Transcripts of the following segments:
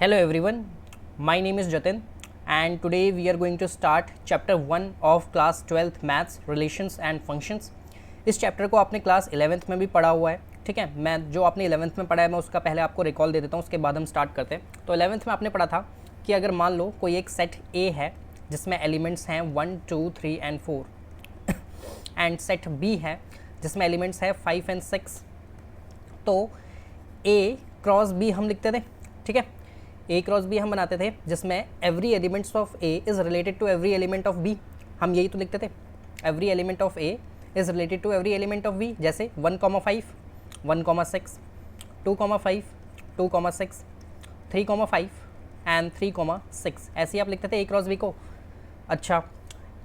Hello everyone, my name is Jatin and today we are going to start chapter 1 of class 12th maths relations and functions। इस chapter को आपने class 11th में भी पढ़ा हुआ है, ठीक है। मैं जो आपने 11th में पढ़ा है मैं उसका पहले आपको रिकॉल दे देता हूँ, उसके बाद हम स्टार्ट करते हैं। तो 11th में आपने पढ़ा था कि अगर मान लो कोई एक सेट A है जिसमें एलिमेंट्स हैं 1, 2, 3 एंड 4 एंड सेट B है जिसमें एलिमेंट्स है 5 एंड 6, तो A क्रॉस B हम लिखते थे, ठीक है। A क्रॉस B हम बनाते थे जिसमें every elements of A is related to every element of B, हम यही तो लिखते थे, every element of A is related to every element of B। जैसे 1,5, 1,6, 2,5, 2,6, 3,5 एंड 3,6, ऐसे ही आप लिखते थे A क्रॉस B को। अच्छा,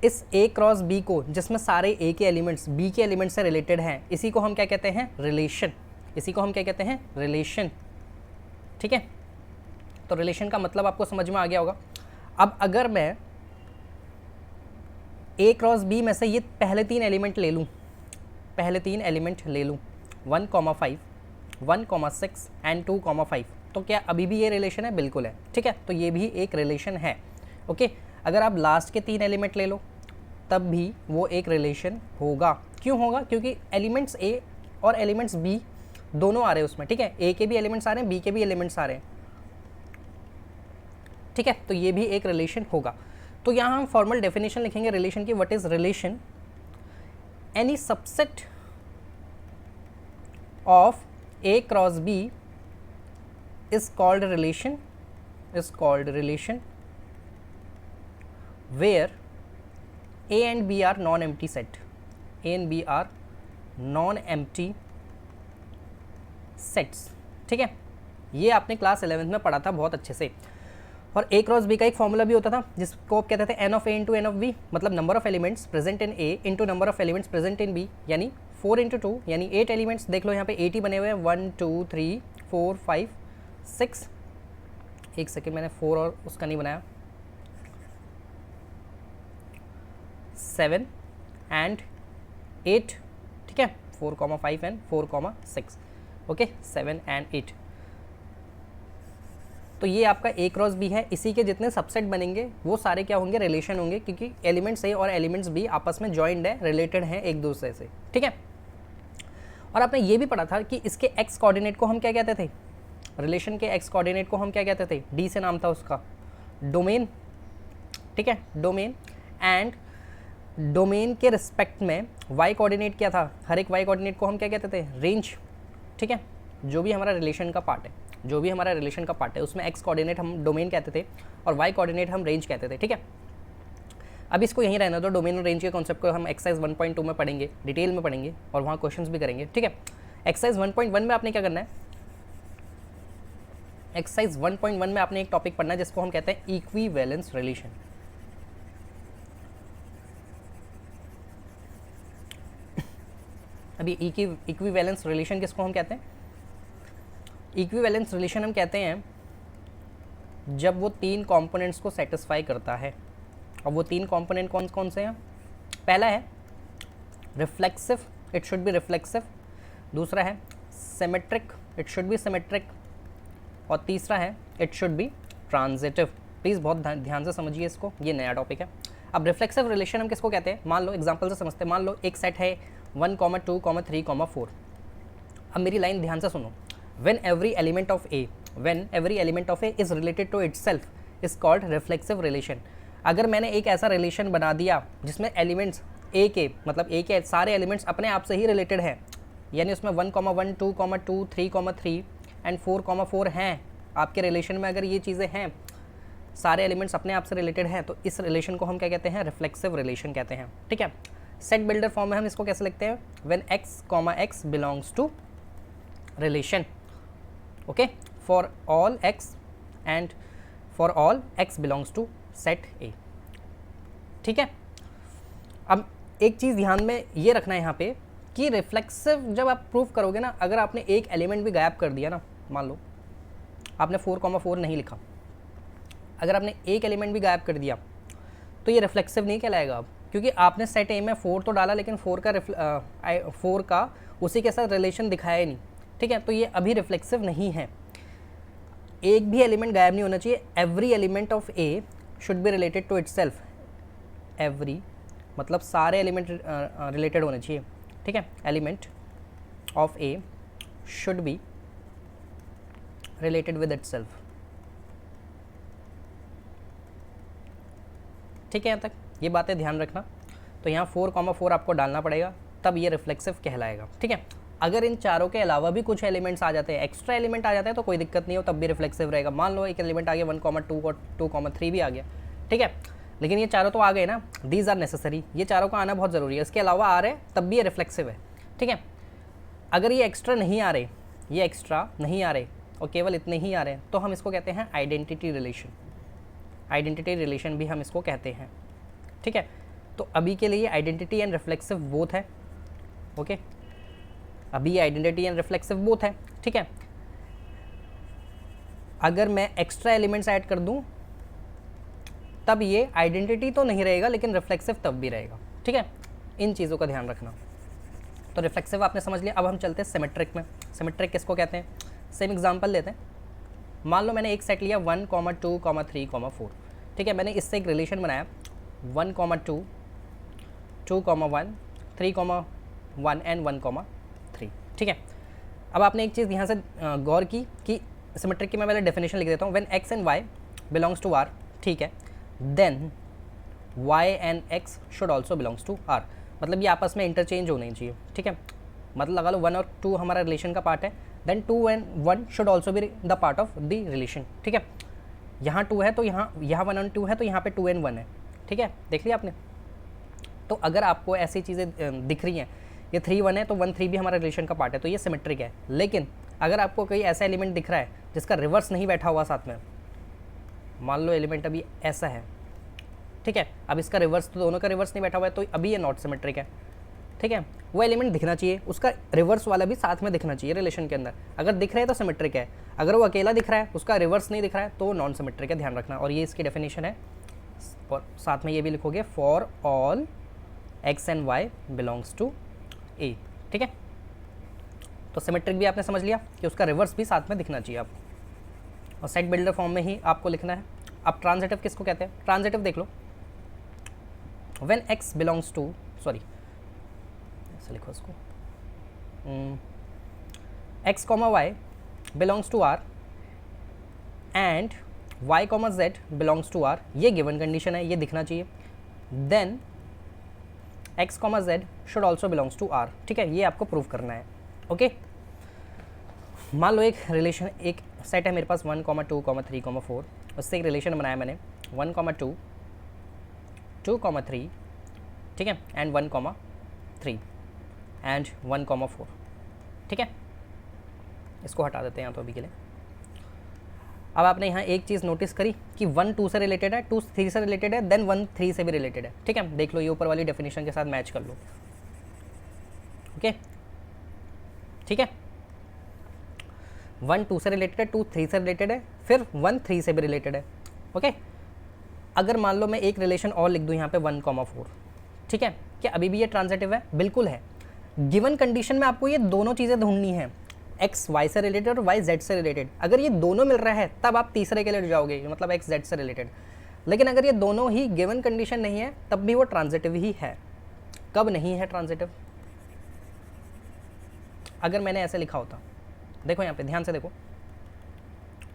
इस A क्रॉस B को जिसमें सारे A के एलिमेंट्स B के एलिमेंट से रिलेटेड हैं, इसी को हम क्या कहते हैं? रिलेशन। इसी को हम क्या कहते हैं? रिलेशन, ठीक है। तो रिलेशन का मतलब आपको समझ में आ गया होगा। अब अगर मैं A क्रॉस B में से ये पहले तीन एलिमेंट ले लूँ, 1,5, 1,6 एंड 2,5, तो क्या अभी भी ये रिलेशन है? बिल्कुल है, ठीक है। तो ये भी एक रिलेशन है, ओके। अगर आप लास्ट के तीन एलिमेंट ले लो तब भी वो एक रिलेशन होगा। क्यों होगा? क्योंकि एलिमेंट्स A और एलिमेंट्स B दोनों आ रहे हैं उसमें, ठीक है। A के भी एलिमेंट्स आ रहे हैं, B के भी एलिमेंट्स आ रहे हैं, ठीक है। तो ये भी एक रिलेशन होगा। तो यहाँ हम फॉर्मल डेफिनेशन लिखेंगे रिलेशन की। What is relation? Any subset of A cross B is called relation where A and B are non-empty set, A and B are non-empty sets, ठीक है। ये आपने क्लास 11th में पढ़ा था बहुत अच्छे से। और A क्रॉस B का एक फॉर्मूला भी होता था जिसको आप कहते थे n of A into n of B, मतलब number of elements present in A into number of elements present in B, यानी 4 इंटू 2 यानी 8 एलिमेंट्स। देख लो यहाँ पे 80 बने हुए हैं, 1, 2, 3, 4, 5, 6। एक सेकेंड, मैंने 4 और उसका नहीं बनाया, 7 एंड 8, ठीक है। 4,5 एंड 4,6, ओके, 7 एंड 8। तो ये आपका A क्रॉस B है। इसी के जितने सबसेट बनेंगे वो सारे क्या होंगे? रिलेशन होंगे, क्योंकि एलिमेंट्स A और एलिमेंट्स B आपस में जॉइंड है, रिलेटेड हैं एक दूसरे से, ठीक है। और आपने ये भी पढ़ा था कि इसके x कोऑर्डिनेट को हम क्या कहते थे? रिलेशन के x कोऑर्डिनेट को हम क्या कहते थे? D से नाम था उसका, डोमेन, ठीक है, डोमेन। एंड डोमेन के रिस्पेक्ट में y कोऑर्डिनेट क्या था? हर एक y कोऑर्डिनेट को हम क्या कहते थे? रेंज, ठीक है। जो भी हमारा रिलेशन का पार्ट है, उसमें x कोऑर्डिनेट हम डोमेन कहते थे और y कोऑर्डिनेट हम रेंज कहते थे, ठीक है। अब इसको यहीं रहना दो। डोमेन और रेंज के कॉन्सेप्ट को हम एक्सरसाइज 1.2 में पढ़ेंगे, डिटेल में पढ़ेंगे और वहाँ क्वेश्चंस भी करेंगे, ठीक है। एक्सरसाइज 1.1 में आपने क्या करना है? एक्सरसाइज 1.1 में आपने एक टॉपिक पढ़ना है जिसको हम कहते हैं इक्विवेलेंस रिलेशन। अभी इक्विवेलेंस रिलेशन किसको हम कहते हैं? इक्विवेलेंस रिलेशन हम कहते हैं जब वो तीन कंपोनेंट्स को सेटिस्फाई करता है। और वो तीन कंपोनेंट कौन कौन से हैं? पहला है reflexive, it should be reflexive. दूसरा है symmetric, it should be symmetric. और तीसरा है it should be transitive. Please बहुत ध्यान से समझिए इसको, ये नया टॉपिक है। अब रिफ्लेक्सिव रिलेशन हम किसको कहते हैं? मान लो एग्जाम्पल से समझते हैं। मान लो एक सेट है 1, 2, 3, 4। अब मेरी लाइन ध्यान से सुनो। when every element of A is related to itself is called reflexive relation। अगर मैंने एक ऐसा रिलेशन बना दिया जिसमें एलिमेंट्स A के, मतलब A के सारे एलिमेंट्स अपने आप से ही रिलेटेड हैं, यानी उसमें 1, 1, 2, 2, 3, एंड 4, हैं आपके रिलेशन में, अगर ये चीज़ें हैं, सारे एलिमेंट्स अपने आप से रिलेटेड हैं, तो इस रिलेशन को हम क्या कहते हैं? रिफ्लेक्सिव रिलेशन कहते हैं, ठीक है। सेट बिल्डर फॉर्म में हम इसको कैसे लिखते हैं? when x belongs to relation, okay, for all x and for all x belongs to set A, ठीक है। अब एक चीज़ ध्यान में ये रखना है यहाँ पे कि रिफ्लेक्सिव जब आप प्रूव करोगे ना, अगर आपने एक एलिमेंट भी गायब कर दिया ना, मान लो आपने 4,4 नहीं लिखा, अगर आपने एक एलिमेंट भी गायब कर दिया तो ये रिफ्लेक्सिव नहीं कहलाएगा अब, क्योंकि आपने सेट A में 4 तो डाला लेकिन 4 का उसी के साथ रिलेशन दिखाया ही नहीं, ठीक है। तो ये अभी रिफ्लेक्सिव नहीं है। एक भी एलिमेंट गायब नहीं होना चाहिए। Every element of A should be related to itself. Every मतलब सारे एलिमेंट रिलेटेड होने चाहिए, ठीक है। Element of A should be related with itself, ठीक है। यहाँ तक ये बातें ध्यान रखना। तो यहाँ 4,4 आपको डालना पड़ेगा, तब ये रिफ्लेक्सिव कहलाएगा, ठीक है। अगर इन चारों के अलावा भी कुछ एलिमेंट्स आ जाते हैं, एक्स्ट्रा एलिमेंट आ जाते हैं, तो कोई दिक्कत नहीं हो, तब भी रिफ्लेक्सिव रहेगा। मान लो एक एलिमेंट आ गया 1,2 और 2,3 भी आ गया, ठीक है। लेकिन ये चारों तो आ गए ना, दीज आर नेसेसरी, ये चारों का आना बहुत ज़रूरी है। इसके अलावा आ रहे तब भी ये रिफ्लेक्सिव है, ठीक है। अगर ये एक्स्ट्रा नहीं आ रहे, ये एक्स्ट्रा नहीं आ रहे और केवल इतने ही आ रहे हैं, तो हम इसको कहते हैं आइडेंटिटी रिलेशन। आइडेंटिटी रिलेशन भी हम इसको कहते हैं, ठीक है। तो अभी के लिए आइडेंटिटी एंड रिफ्लेक्सिव बोथ है, ओके। अभी आइडेंटिटी एंड रिफ्लेक्सिव बोथ है, ठीक है। अगर मैं एक्स्ट्रा एलिमेंट्स ऐड कर दूं तब ये आइडेंटिटी तो नहीं रहेगा, लेकिन रिफ्लेक्सिव तब भी रहेगा, ठीक है। इन चीज़ों का ध्यान रखना। तो रिफ्लेक्सिव आपने समझ लिया। अब हम चलते हैं सिमेट्रिक में। सिमेट्रिक किसको कहते हैं? सेम एग्जांपल लेते हैं। मान लो मैंने एक सेट लिया 1, 2, 3, 4, ठीक है। मैंने इससे एक रिलेशन बनाया 1, 2, 2, 1, 3, 1 एंड 1,3, ठीक है। अब आपने एक चीज़ यहाँ से गौर की कि सिमेट्रिक की मैं पहले डेफिनेशन लिख देता हूँ। When x and y belongs to r, ठीक है, then y and x should also belongs to r। मतलब ये आपस में इंटरचेंज होने चाहिए, ठीक है। मतलब लगा लो 1 और 2 हमारा रिलेशन का पार्ट है, then 2 and 1 should also be the part of the relation, ठीक है। यहाँ 2 है तो यहाँ 1 और 2 है, तो यहाँ पे 2 एंड 1 है, ठीक है। देख लिया आपने। तो अगर आपको ऐसी चीज़ें दिख रही हैं, ये 3, 1 है तो 1, 3 भी हमारा रिलेशन का पार्ट है, तो ये सिमेट्रिक है। लेकिन अगर आपको कोई ऐसा एलिमेंट दिख रहा है जिसका रिवर्स नहीं बैठा हुआ साथ में, मान लो एलिमेंट अभी ऐसा है, ठीक है, अब इसका रिवर्स तो दोनों का रिवर्स नहीं बैठा हुआ है, तो अभी ये नॉट सिमेट्रिक है, ठीक है। वो एलिमेंट दिखना चाहिए, उसका रिवर्स वाला भी साथ में दिखना चाहिए रिलेशन के अंदर। अगर दिख रहा है तो सिमेट्रिक है, अगर वो अकेला दिख रहा है, उसका रिवर्स नहीं दिख रहा है, तो नॉन सिमेट्रिक है, ध्यान रखना। और ये इसकी डेफिनेशन है, और साथ में ये भी लिखोगे for all x and y belongs to a, ठीक है। तो सिमेट्रिक भी आपने समझ लिया कि उसका रिवर्स भी साथ में दिखना चाहिए आपको, और सेट बिल्डर फॉर्म में ही आपको लिखना है। अब ट्रांजिटिव किसको कहते हैं? ट्रांजिटिव देख लो, when x belongs to, sorry ऐसे लिखो इसको, x, y belongs to r and y, z belongs to r, ये गिवन कंडीशन है, ये दिखना चाहिए। Then x, z should also belongs to r, ठीक है। ये आपको प्रूव करना है, ओके। मान लो एक रिलेशन, एक सेट है मेरे पास 1, 2, 3, 4, उससे एक रिलेशन बनाया मैंने 1, 2, 2, 3, ठीक है, एंड 1,3 एंड 1,4, ठीक है। इसको हटा देते हैं यहाँ तो अभी के लिए। अब आपने यहाँ एक चीज़ नोटिस करी कि 1, 2 से रिलेटेड है, 2, 3 से रिलेटेड है, देन 1, 3 से भी रिलेटेड है, ठीक है। देख लो, ये ऊपर वाली डेफिनेशन के साथ मैच कर लो, ओके, ठीक है। 1, 2 से रिलेटेड है, 2, 3 से रिलेटेड है, फिर 1, 3 से भी रिलेटेड है, ओके। अगर मान लो मैं एक रिलेशन और लिख दूँ यहाँ पे 1,4, ठीक है, क्या अभी भी ये ट्रांजिटिव है? बिल्कुल है। गिवन कंडीशन में आपको ये दोनों चीज़ें ढूंढनी है, x y से रिलेटेड और y z से रिलेटेड। अगर ये दोनों मिल रहा है तब आप तीसरे के लिए जाओगे, मतलब x z से रिलेटेड। लेकिन अगर ये दोनों ही गिवन कंडीशन नहीं है तब भी वो ट्रांजिटिव ही है। कब नहीं है ट्रांजिटिव? अगर मैंने ऐसे लिखा होता, देखो यहाँ पे ध्यान से देखो,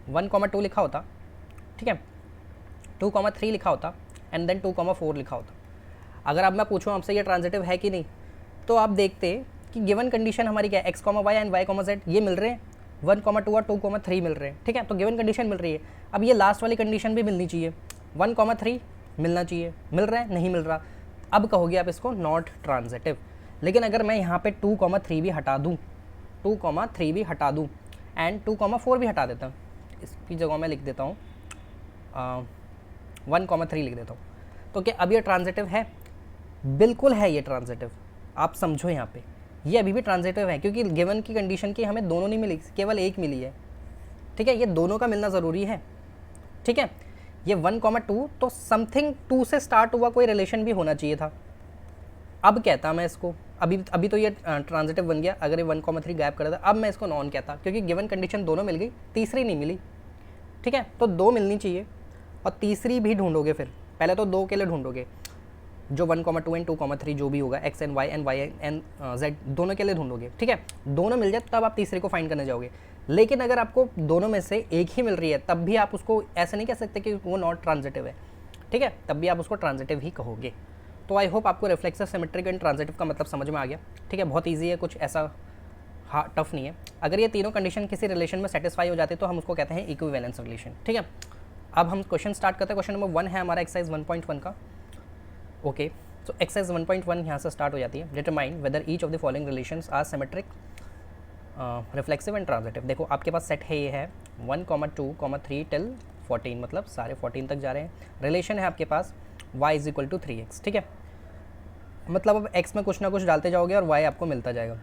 1,2 लिखा होता, ठीक है, 2,3 लिखा होता एंड देन 2,4 लिखा होता। अगर अब मैं पूछूँ आपसे ये ट्रांजिटिव है कि नहीं, तो आप देखते कि गिवन कंडीशन हमारी क्या है, x, y and y, z ये मिल रहे हैं, 1, 2 और 2,3 मिल रहे हैं, ठीक है। तो गिवन कंडीशन मिल रही है। अब ये लास्ट वाली कंडीशन भी मिलनी चाहिए, 1,3 मिलना चाहिए, मिल रहा है? नहीं मिल रहा। अब कहोगे आप इसको नॉट ट्रांजिटिव। लेकिन अगर मैं यहाँ पे 2,3 भी हटा दूँ, 2,3 भी हटा दूँ एंड 2,4 भी हटा देता हूँ, इसकी जगह मैं लिख देता हूँ 1,3 लिख देता हूँ, तो क्या अब ये ट्रांजिटिव है? बिल्कुल है ये ट्रांजिटिव। आप समझो यहाँ पे ये अभी भी ट्रांजिटिव है, क्योंकि गिवन की कंडीशन की हमें दोनों नहीं मिली, केवल एक मिली है, ठीक है। ये दोनों का मिलना ज़रूरी है, ठीक है। ये 1,2 तो समथिंग 2 से स्टार्ट हुआ कोई रिलेशन भी होना चाहिए था। अब कहता मैं इसको, अभी तो ये ट्रांजिटिव बन गया। अगर ये 1,3 गायब कर देता, अब मैं इसको नॉन कहता, क्योंकि गिवन कंडीशन दोनों मिल गई, तीसरी नहीं मिली, ठीक है, तो 2 मिलनी चाहिए और तीसरी भी ढूंढोगे। फिर पहले तो 2 के लिए ढूंढोगे, जो 1,2 एंड 2,3 जो भी होगा, x and Y and z दोनों के लिए ढूंढोगे। ठीक है, दोनों मिल जाए तब आप तीसरे को फाइंड करने जाओगे। लेकिन अगर आपको दोनों में से एक ही मिल रही है तब भी आप उसको ऐसे नहीं कह सकते कि वो नॉट ट्रांजिटिव है। ठीक है, तब भी आप उसको ट्रांजिटिव ही कहोगे। तो आई होप आपको रिफ्लेक्सिव, सिमेट्रिक एंड ट्रांजिटिव का मतलब समझ में आ गया। ठीक है, बहुत ईजी है, कुछ ऐसा टफ नहीं है। अगर ये तीनों कंडीशन किसी रिलेशन में सेटिस्फाई हो जाते तो हम उसको कहते हैं इक्विवेलेंस रिलेशन। ठीक है, अब हम क्वेश्चन स्टार्ट करते हैं। क्वेश्चन नंबर 1 है हमारा एक्सरसाइज 1.1 का। ओके, सो एक्सरसाइज 1.1 यहाँ से स्टार्ट हो जाती है। Determine whether each of the following relations are symmetric, reflexive and transitive. देखो आपके पास सेट है, ये है 1,2,3 टिल 14, मतलब सारे 14 तक जा रहे हैं। रिलेशन है आपके पास y is equal to 3x। ठीक है, मतलब अब x में कुछ ना कुछ डालते जाओगे और y आपको मिलता जाएगा।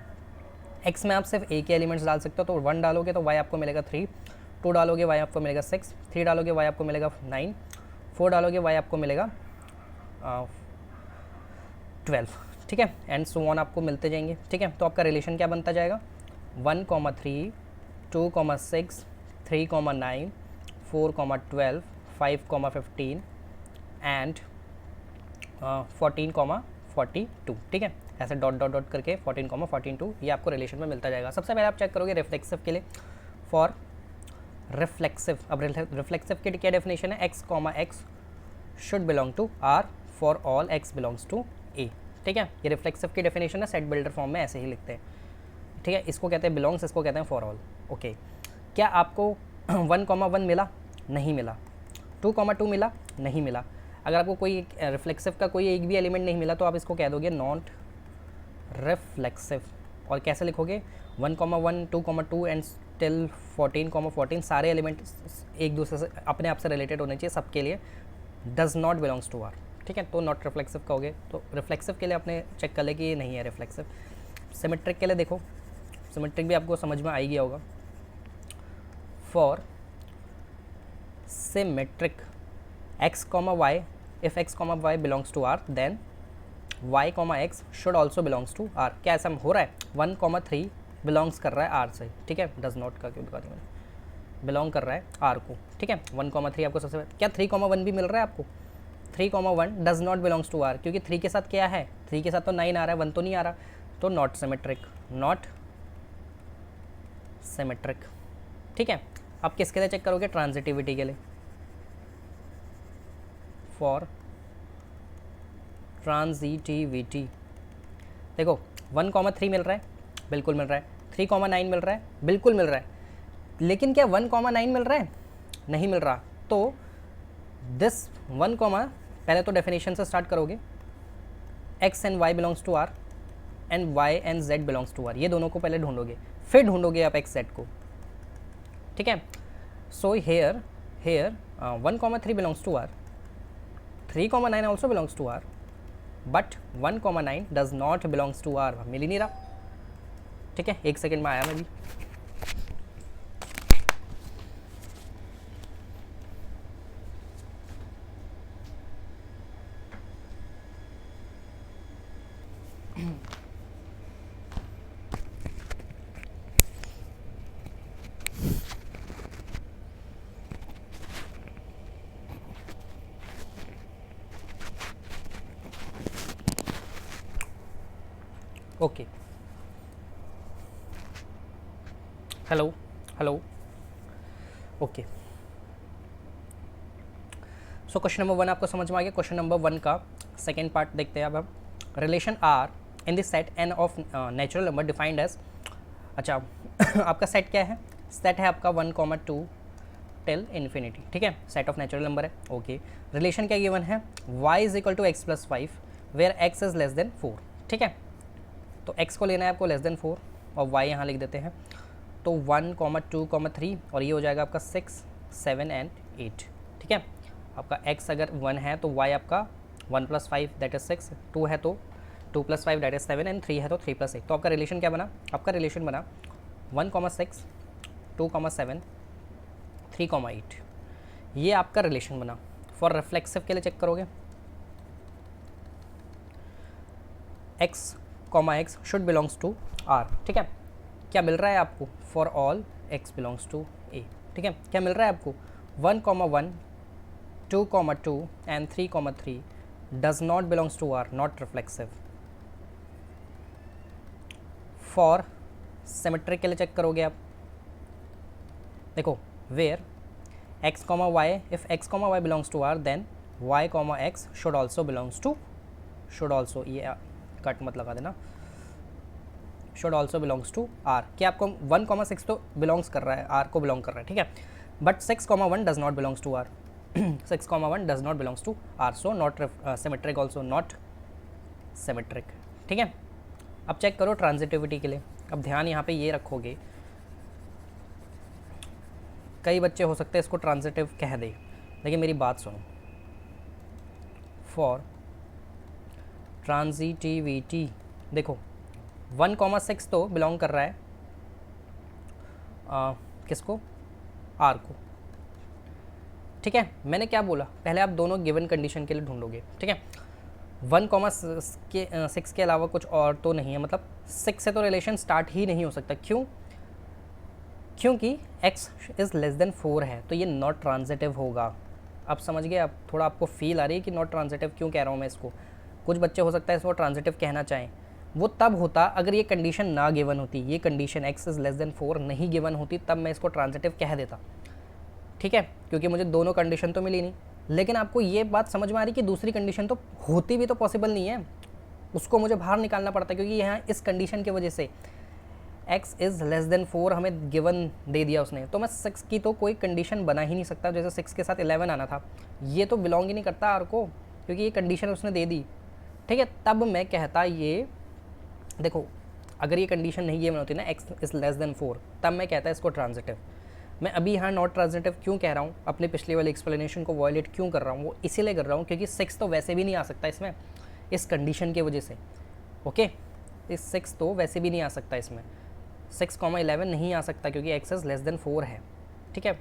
x में आप सिर्फ एक ही एलिमेंट्स डाल सकते हो, तो 1 डालोगे तो y आपको मिलेगा 3, 2 डालोगे y आपको मिलेगा 6, 3 डालोगे y आपको मिलेगा 9, 4 डालोगे y आपको मिलेगा 12। ठीक है, एंड सो ऑन आपको मिलते जाएंगे। ठीक है, तो आपका रिलेशन क्या बनता जाएगा, 1,3, 2,6, 3,9, 4,12, 5,15 एंड 14,42। ठीक है, ऐसे डॉट डॉट डॉट करके 14,42 ये आपको रिलेशन में मिलता जाएगा। सबसे पहले आप चेक करोगे रिफ्लेक्सिव के लिए, फॉर रिफ्लेक्सिव। अब रिफ्लेक्सिव की क्या डेफिनेशन है, x, x should belong to r for all x belongs to a। ठीक है, ये रिफ्लेक्सिव की डेफिनेशन है, सेट बिल्डर फॉर्म में ऐसे ही लिखते हैं। ठीक है, इसको कहते हैं बिलोंग्स, इसको कहते हैं फॉर ऑल। ओके, क्या आपको 1,1 मिला? नहीं मिला। 2,2 मिला? नहीं मिला। अगर आपको कोई रिफ्लेक्सिव का कोई एक भी एलिमेंट नहीं मिला तो आप इसको कह दोगे नॉट रिफ्लेक्सिव। और कैसे लिखोगे, 1,1, 2,2 एंड टिल 14,14 सारे एलिमेंट एक दूसरे से अपने आप से रिलेटेड होने चाहिए सबके लिए, does not belongs to R. ठीक है, तो नॉट रिफ्लेक्सिव कहोगे। तो रिफ्लेक्सिव के लिए आपने चेक कर ले कि ये नहीं है रिफ्लेक्सिव। सिमेट्रिक के लिए देखो, सिमेट्रिक भी आपको समझ में आ ही गया होगा। For symmetric x, y, if x, y belongs to R then y, x should also belongs to R। क्या ऐसा हो रहा है, 1,3 बिलोंग्स कर रहा है R से। ठीक है, डज नॉट का क्यों दिखा दिया मैंने, बिलोंग कर रहा है R को। ठीक है, 1,3 आपको सबसे क्या 3,1 भी मिल रहा है आपको, 3,1 does not belongs to R, क्योंकि 3 के साथ क्या है, 3 के साथ तो 9 आ रहा है, 1 तो नहीं आ रहा, तो नॉट सिमेट्रिक, नॉट सिमेट्रिक। ठीक है, आप किसके लिए चेक करोगे, ट्रांजिटिविटी के लिए, फॉर ट्रांजिटिविटी। देखो 1,3 मिल रहा है, बिल्कुल मिल रहा है, 3,9 मिल रहा है, बिल्कुल मिल रहा है, लेकिन क्या 1,9 मिल रहा है, नहीं मिल रहा। तो दिस 1, पहले तो डेफिनेशन से स्टार्ट करोगे, x and y belongs to r and y and z belongs to r, ये दोनों को पहले ढूंढोगे, फिर ढूंढोगे आप x z को। ठीक है, so here 1,3 belongs to r, 3,9 also belongs to R, but 1,9 does not belongs to R। मिल ही नहीं रहा। ठीक है, एक सेकंड में आया मैं भी। Okay, hello hello, okay. So question number 1 आपको समझ में आ गया। क्वेश्चन नंबर 1 का सेकेंड पार्ट देखते हैं अब हम। Relation R in the set N of natural number defined as, अच्छा आपका सेट क्या है, सेट है आपका 1,2 टिल इन्फिनिटी। ठीक है, सेट ऑफ नेचुरल नंबर है। ओके, रिलेशन क्या गिवन है, y is equal to x plus 5 where x is less than 4। ठीक है, तो x को लेना है आपको लेस देन 4 और y यहाँ लिख देते हैं। तो 1,2,3 और ये हो जाएगा आपका 6, 7 एंड 8। ठीक है, आपका x अगर 1 है तो y आपका 1 प्लस 5 दैट इज 6, 2 है तो 2 प्लस 5 दैट इज 7 एंड 3 है तो 3 प्लस 8। तो आपका रिलेशन क्या बना, आपका रिलेशन बना 1,6, 2,7, 3,8। ये आपका रिलेशन बना। फॉर रिफ्लेक्सिव के लिए चेक करोगे, x, x should belongs to R। ठीक है, क्या मिल रहा है आपको, for all x belongs to A। ठीक है, क्या मिल रहा है आपको, 1, 2, 2 and 3, 3 does not belongs to R, not reflexive. For symmetric के लिए चेक करोगे आप, देखो where x, y, if x, y belongs to R then y, x should also belongs to, should also, ये कट मत लगा देना, should also belongs to R, कि आपको 1, 6 तो belongs कर रहा है, R को belong कर रहा है, ठीक है, but 6, 1 does not belongs to R 6, 1 does not belongs to R, so not symmetric, also not symmetric, ठीक है। अब चेक करो ट्रांजिटिविटी के लिए, अब ध्यान यहाँ पे ये रखोगे, कई बच्चे हो सकते हैं इसको ट्रांजिटिव कह दे, लेकिन मेरी बात सुनो, फॉर ट्रांजिटिविटी देखो 1, 6 तो बिलोंग कर रहा है किसको, आर को, ठीक है। मैंने क्या बोला, पहले आप दोनों गिवन कंडीशन के लिए ढूंढोगे, ठीक है। 1, 6 के अलावा कुछ और तो नहीं है, मतलब 6 से तो रिलेशन स्टार्ट ही नहीं हो सकता, क्यों, क्योंकि x इज़ लेस देन 4 है, तो ये नॉट ट्रांजिटिव होगा। अब समझ गए, अब थोड़ा आपको फील आ रही है कि नॉट ट्रांजिटिव क्यों कह रहा हूँ मैं इसको। कुछ बच्चे हो सकता है इसको ट्रांजिटिव कहना चाहें, वो तब होता अगर ये कंडीशन ना गिवन होती, ये condition x is less than 4 नहीं गिवन होती, तब मैं इसको ट्रांजिटिव कह देता, ठीक है, क्योंकि मुझे दोनों कंडीशन तो मिली नहीं। लेकिन आपको ये बात समझ में आ रही कि दूसरी कंडीशन तो होती भी तो पॉसिबल नहीं है, उसको मुझे बाहर निकालना पड़ता है, क्योंकि यहाँ इस कंडीशन की वजह से x इज़ लेस देन 4 हमें गिवन दे दिया उसने, तो मैं 6 की तो कोई कंडीशन बना ही नहीं सकता। जैसे 6 के साथ 11 आना था, ये तो बिलोंग ही नहीं करता आर को, क्योंकि ये कंडीशन उसने दे दी, ठीक है। तब मैं कहता ये देखो, अगर ये कंडीशन नहीं गिवन होती ना x इज़ लेस देन 4, तब मैं कहता इसको ट्रांजिटिव। मैं अभी यहाँ नॉट ट्रांजिटिव क्यों कह रहा हूँ, अपने पिछले वाले एक्सप्लेनेशन को वॉयलेट क्यों कर रहा हूँ, वो इसीलिए कर रहा हूँ क्योंकि 6 तो वैसे भी नहीं आ सकता इसमें, इस कंडीशन की वजह से, ओके। इस 6 तो वैसे भी नहीं आ सकता इसमें, 6, 11 नहीं आ सकता क्योंकि x इज़ लेस देन 4 है, ठीक है।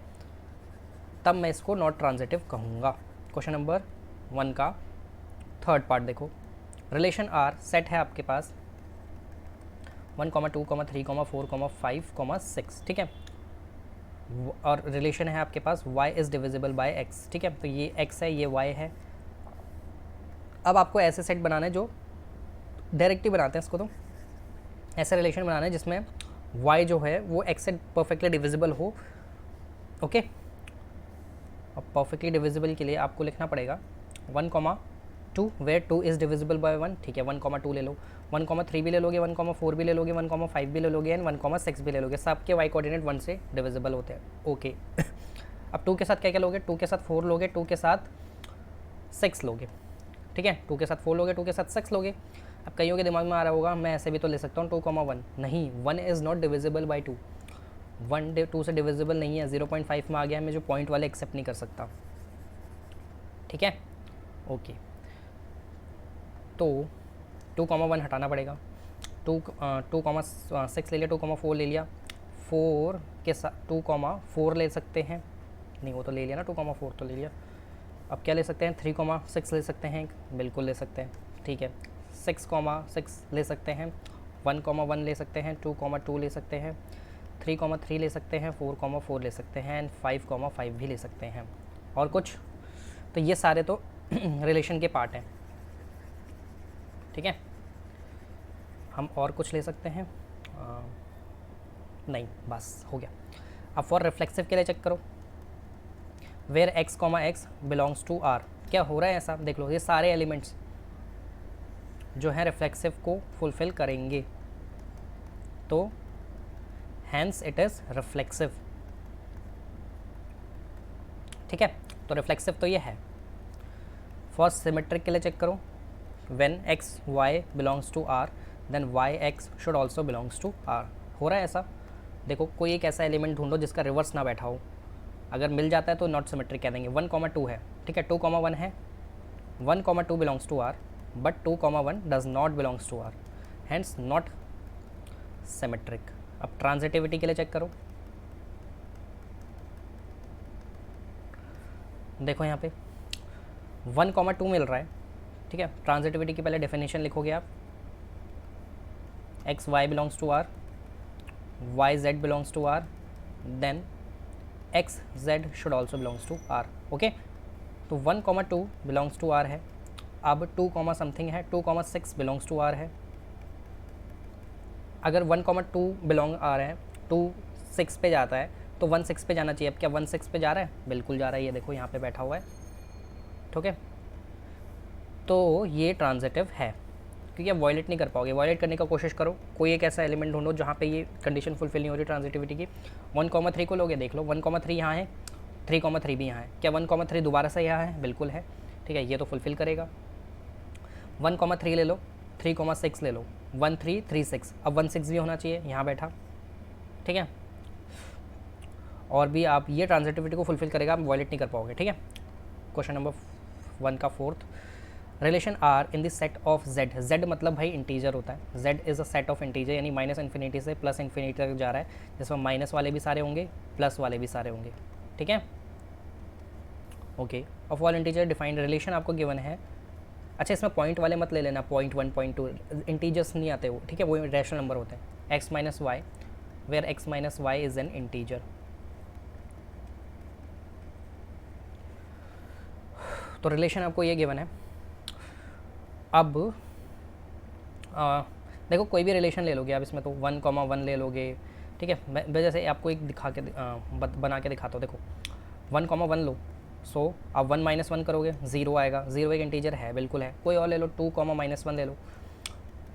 तब मैं इसको नॉट ट्रांजिटिव कहूँगा। क्वेश्चन नंबर 1 का थर्ड पार्ट देखो, रिलेशन R सेट है आपके पास 1, 2, 3, 4, 5, 6, ठीक है, और रिलेशन है आपके पास y is divisible by x, ठीक है। तो ये x है, ये y है। अब आपको ऐसे सेट बनाना है, जो डायरेक्टली बनाते हैं इसको, तो ऐसा रिलेशन बनाना है जिसमें y जो है वो x से परफेक्टली डिविजिबल हो, ओके। अब परफेक्टली डिविजिबल के लिए आपको लिखना पड़ेगा 1, 2 वेयर 2 इज़ डिविजिबल बाय 1, ठीक है। 1, 2 ले लो, 1, 3 भी ले लोगे, 1, 4 भी ले लोगे, 1, 5 भी ले लोगे, एंड 1, 6 भी ले लोगे, सबके y कोऑर्डिनेट 1 से डिविजिबल होते हैं, ओके। अब 2 के साथ क्या क्या लोगे, 2 के साथ 4 लोगे, 2 के साथ 6 लोगे, ठीक है। 2 के साथ 4 लोगे, 2 के साथ 6 लोगे। अब कईयों के दिमाग में आ रहा होगा मैं ऐसे भी तो ले सकता हूँ 2, 1, नहीं, 1 इज़ नॉट डिविजिबल बाई 2, 1 2 से डिविजिबल नहीं है, 0.5 में आ गया है, मैं जो पॉइंट वाले एक्सेप्ट नहीं कर सकता, ठीक है, ओके। तो 2, 1 हटाना पड़ेगा, 2, 6 ले लिया, 2, 4 ले लिया, 4 के साथ 2, 4 ले सकते हैं, नहीं वो तो ले लिया ना, 2, 4 तो ले लिया। अब क्या ले सकते हैं, 3, 6 ले सकते हैं, बिल्कुल ले सकते हैं, ठीक है। 6, 6 ले सकते हैं, 1, 1 ले सकते हैं, 2, 2 ले सकते हैं, 3, 3 ले सकते हैं, 4, 4 ले सकते हैं, एंड 5, 5 भी ले सकते हैं। और कुछ, तो ये सारे तो रिलेशन के पार्ट हैं, ठीक है। हम और कुछ ले सकते हैं, नहीं बस हो गया। अब फॉर रिफ्लेक्सिव के लिए चेक करो, where x, x belongs to R, क्या हो रहा है ऐसा, देख लो, ये सारे एलिमेंट्स जो हैं रिफ्लेक्सिव को फुलफिल करेंगे, तो हैंस इट इज़ रिफ्लेक्सिव, ठीक है। तो रिफ्लेक्सिव तो ये है। फॉर सिमेट्रिक के लिए चेक करो, when x, y belongs to R then y, x should also belongs to R, हो रहा है ऐसा। देखो कोई एक ऐसा एलिमेंट ढूंढो जिसका रिवर्स ना बैठा हो, अगर मिल जाता है तो नॉट सिमेट्रिक कह देंगे। 1, 2 है, ठीक है, 2, 1 है, 1, 2 belongs to R, but 2, 1 does not belongs to R, hence not symmetric. अब ट्रांजिटिविटी के लिए चेक करो, देखो यहाँ पे 1, 2 मिल रहा है, ठीक है। ट्रांजिटिविटी की पहले डेफिनेशन लिखोगे आप, x, y belongs to R, y, z belongs to R, then x Z should also belongs to R. Okay, तो 1,2 बिलोंग्स टू आर है। अब 2, समथिंग है, 2,6 बिलोंग्स टू आर है। अगर 1,2 बिलोंग आ रहा है, 2 6 पे जाता है तो 1 6 पे जाना चाहिए। अब क्या 1 6 पे जा रहा है? बिल्कुल जा रहा है, ये देखो यहाँ पे बैठा हुआ है। ठीक है, तो ये ट्रांजिटिव है क्योंकि आप वॉयलेट नहीं कर पाओगे। वॉयलेट करने का कोशिश करो, कोई एक ऐसा एलिमेंट ढूंढो जहाँ पे ये कंडीशन फुलफिल नहीं हो रही ट्रांजिटिविटी की। 1,3 को लोगे, देख लो 1,3 यहाँ है, 3,3 भी यहाँ है। क्या 1,3 दोबारा से यहाँ है? बिल्कुल है। ठीक है, ये तो फुलफिल करेगा। 1,3 ले लो, 3,6 ले लो, 1 3 3 6। अब 1 6 भी होना चाहिए यहाँ बैठा। ठीक है, और भी आप ये ट्रांजिटिविटी को फुलफिल करेगा, आप वॉयलेट नहीं कर पाओगे। ठीक है, क्वेश्चन नंबर 1 का 4th, relation R in the set of Z. Z मतलब भाई इंटीजर होता है। Z is a set of integer, यानी -∞ से +∞ तक जा रहा है, जिसमें माइनस वाले भी सारे होंगे, प्लस वाले भी सारे होंगे। ठीक है, okay. Of all integer defined relation आपको गिवन है। अच्छा, इसमें पॉइंट वाले मत ले लेना, 0.1 0.2 इंटीजर्स नहीं आते वो। ठीक है, वो रैशनल नंबर होते हैं। x minus y, where x minus y is an integer. तो रिलेशन आपको ये गिवन है। अब देखो कोई भी रिलेशन ले लोगे आप इसमें, तो 1,1 ले लोगे। ठीक है, मैं जैसे आपको एक दिखा के बना के दिखाता हूँ। देखो 1,1 लो, सो अब 1 - 1 करोगे, 0 आएगा। 0 एक इंटीजर है, बिल्कुल है। कोई और ले लो, 2, -1 ले लो,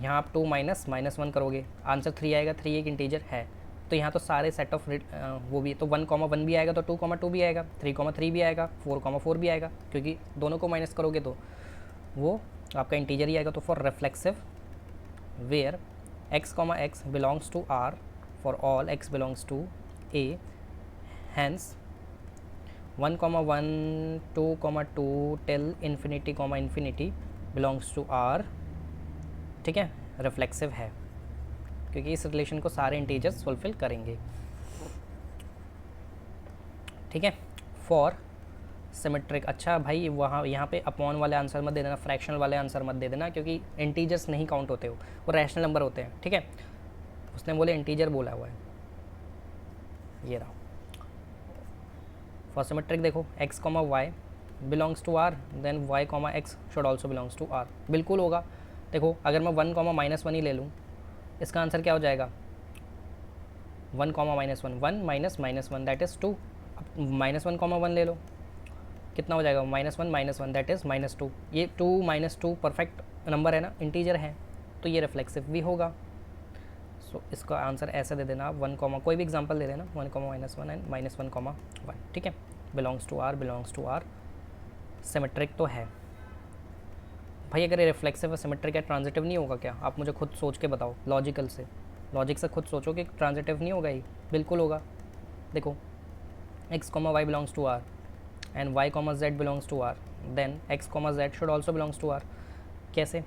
यहाँ आप 2 - -1 करोगे, आंसर 3 आएगा। 3 एक इंटीजर है, तो यहाँ तो सारे सेट ऑफ वो भी, तो 1,1 भी आएगा, तो 2,2 भी आएगा, 3,3 भी आएगा, 4,4 भी आएगा, क्योंकि दोनों को माइनस करोगे तो वो आपका इंटीजर ही आएगा। तो for reflexive where x, belongs to R, for all x belongs to A, hence 1,1 2,2 till infinity belongs to R। ठीक है, रिफ्लेक्सिव है क्योंकि इस रिलेशन को सारे इंटीजर्स फुलफिल करेंगे। ठीक है, फॉर सिमेट्रिक, अच्छा भाई वहाँ यहाँ पे अपॉन वाले आंसर मत दे देना, फ्रैक्शनल वाले आंसर मत दे देना, क्योंकि इंटीजर्स नहीं काउंट होते वो रैशनल नंबर होते हैं। ठीक है, उसने बोले इंटीजर बोला हुआ है, ये रहा। फॉर सिमेट्रिक देखो x, y belongs to R, then y, x should also belongs to R। बिल्कुल होगा। देखो अगर मैं 1, -1 ही ले लूँ, इसका आंसर क्या हो जाएगा? 1, -1 1 -1 दैट इज़ 2। अब -1, 1 ले लो, कितना हो जाएगा? -1 - 1 दैट इज़ -2। ये 2 - 2 परफेक्ट नंबर है ना, इंटीजर है, तो ये रिफ्लेक्सिव भी होगा। सो इसका आंसर ऐसे दे देना आप 1, कोई भी एग्जांपल दे देना, 1, -1 एंड -1, ठीक है। बिलोंग्स टू आर, सिमेट्रिक तो है भाई। अगर ये रिफ्लेक्सिव और सिमेट्रिक है, ट्रांजिटिव नहीं होगा क्या? आप मुझे खुद सोच के बताओ, लॉजिक से खुद सोचो कि ट्रांजिटिव नहीं होगा ही। बिल्कुल होगा। देखो x, y belongs to R and y, z belongs to R, then x, z should also belongs to R. कैसे?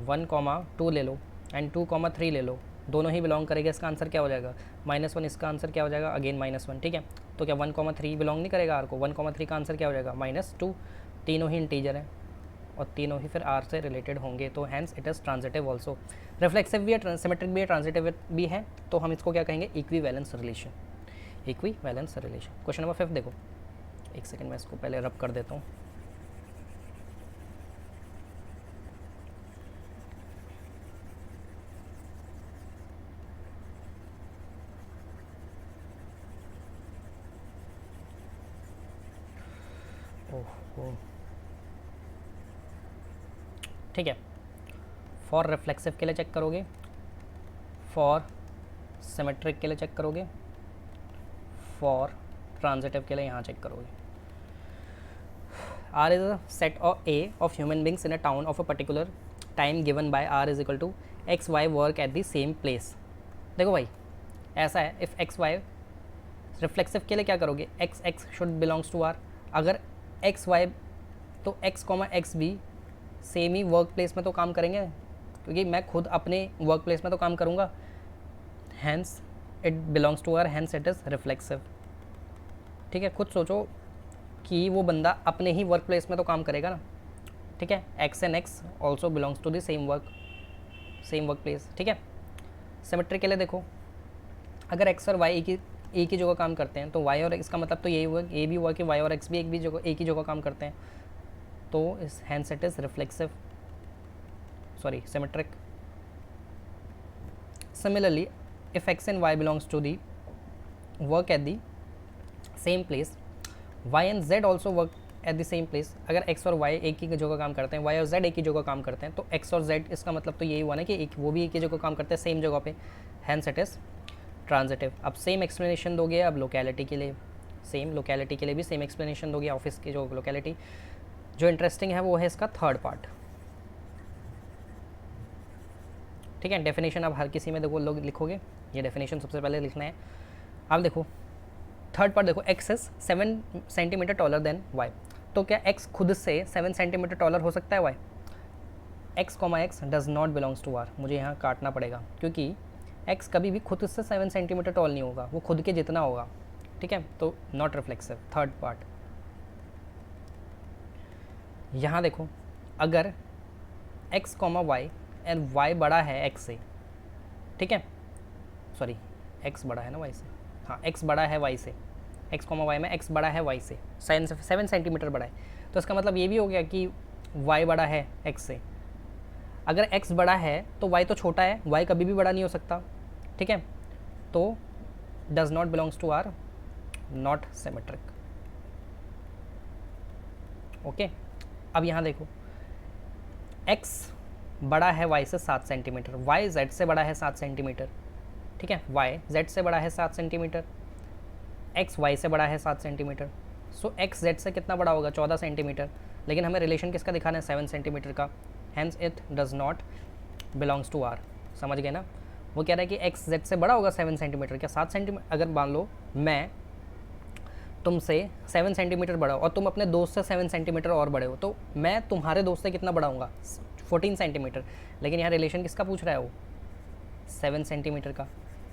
1, 2 ले लो एंड 2, 3 ले लो, दोनों ही बिलोंग करेगा। इसका आंसर क्या हो जाएगा? -1। इसका आंसर क्या हो जाएगा? अगेन -1। ठीक है, तो क्या 1, 3 बिलोंग नहीं करेगा आर को? 1, 3 का आंसर क्या हो जाएगा? -2। तीनों ही इंटीजर हैं और तीनों ही फिर आर से रिलेटेड होंगे, तो hence it is transitive also. Reflexive भी है, सिमेट्रिक भी है, ट्रांजिटिव भी है, तो हम इसको क्या कहेंगे? Equivalence relation. क्वेश्चन नंबर 5 देखो, एक सेकंड मैं इसको पहले रब कर देता हूँ। ठीक है, फॉर रिफ्लेक्सिव के लिए चेक करोगे, फॉर सिमेट्रिक के लिए चेक करोगे, फॉर ट्रांजिटिव के लिए यहाँ चेक करोगे। R is a set of A of human beings in a town of a particular time given by R is equal to x, y work at the same place। देखो भाई ऐसा है, if x, y reflexive के लिए क्या करोगे? x should belongs to R। अगर x, y तो x, x भी सेम ही वर्क प्लेस में तो काम करेंगे, क्योंकि मैं खुद अपने वर्क प्लेस में तो काम करूँगा, hence it belongs to R, hence it is reflexive. ठीक है, खुद सोचो कि वो बंदा अपने ही वर्क प्लेस में तो काम करेगा ना। ठीक है, x and x also belongs to the same work place. ठीक है, सिमेट्री के लिए देखो, अगर x और y एक ही जगह काम करते हैं, तो y और x का मतलब तो यही हुआ, ये भी हुआ कि y और x भी एक ही जगह काम करते हैं, तो इस hence it is reflexive, sorry symmetric. Similarly, if x and y belongs to the work at the same place, y and z also work at the same place. अगर x और y एक ही जगह काम करते हैं, y और z एक ही जगह काम करते हैं, तो x और z इसका मतलब तो यही हुआ ना कि वो भी एक ही जगह काम करते हैं सेम जगह पे, hence it is ट्रांजिटिव. अब सेम एक्सप्लेनेशन दोगे अब लोकेलिटी के लिए, सेम लोकेलिटी के लिए भी सेम एक्सप्लेनेशन दोगे, ऑफिस की जो लोकेलिटी. जो इंटरेस्टिंग है वो है इसका थर्ड पार्ट. ठीक है, डेफिनेशन अब हर किसी में देखो लोग लिखोगे, ये डेफिनेशन सबसे पहले लिखना है. अब देखो थर्ड पार्ट देखो, x is 7 centimetre taller than y. तो क्या x खुद से 7 सेंटीमीटर टॉलर हो सकता है y? x, x does not belongs to r. मुझे यहाँ काटना पड़ेगा क्योंकि x कभी भी खुद से 7 सेंटीमीटर टॉल नहीं होगा, वो खुद के जितना होगा. ठीक है, तो नॉट रिफ्लेक्सिव, थर्ड पार्ट. यहाँ देखो अगर x, y एंड y बड़ा है x से, ठीक है, सॉरी x बड़ा है ना y से, हाँ x बड़ा है y से, x, y में x बड़ा है y से, 7 सेंटीमीटर बड़ा है, तो इसका मतलब ये भी हो गया कि y बड़ा है x से. अगर x बड़ा है तो y तो छोटा है, y कभी भी बड़ा नहीं हो सकता. ठीक है, तो does not belongs to R, not symmetric. Okay, अब यहाँ देखो x बड़ा है y से 7 सेंटीमीटर, y z से बड़ा है 7 सेंटीमीटर. ठीक है, y z से बड़ा है 7 सेंटीमीटर, x y से बड़ा है 7 सेंटीमीटर. सो x z से कितना बड़ा होगा? 14 सेंटीमीटर. लेकिन हमें रिलेशन किसका दिखाना है? 7 सेंटीमीटर का. Hence it does not belongs to R. समझ गए ना? वो कह रहा है कि x z से बड़ा होगा 7 सेंटीमीटर. क्या 7 सेंटीमीटर? अगर मान लो मैं तुमसे 7 सेंटीमीटर बड़ा हो और तुम अपने दोस्त से 7 सेंटीमीटर और बड़े हो, तो मैं तुम्हारे दोस्त से कितना बड़ा होऊंगा? 14 सेंटीमीटर. लेकिन यहाँ रिलेशन किसका पूछ रहा है? वो 7 सेंटीमीटर का.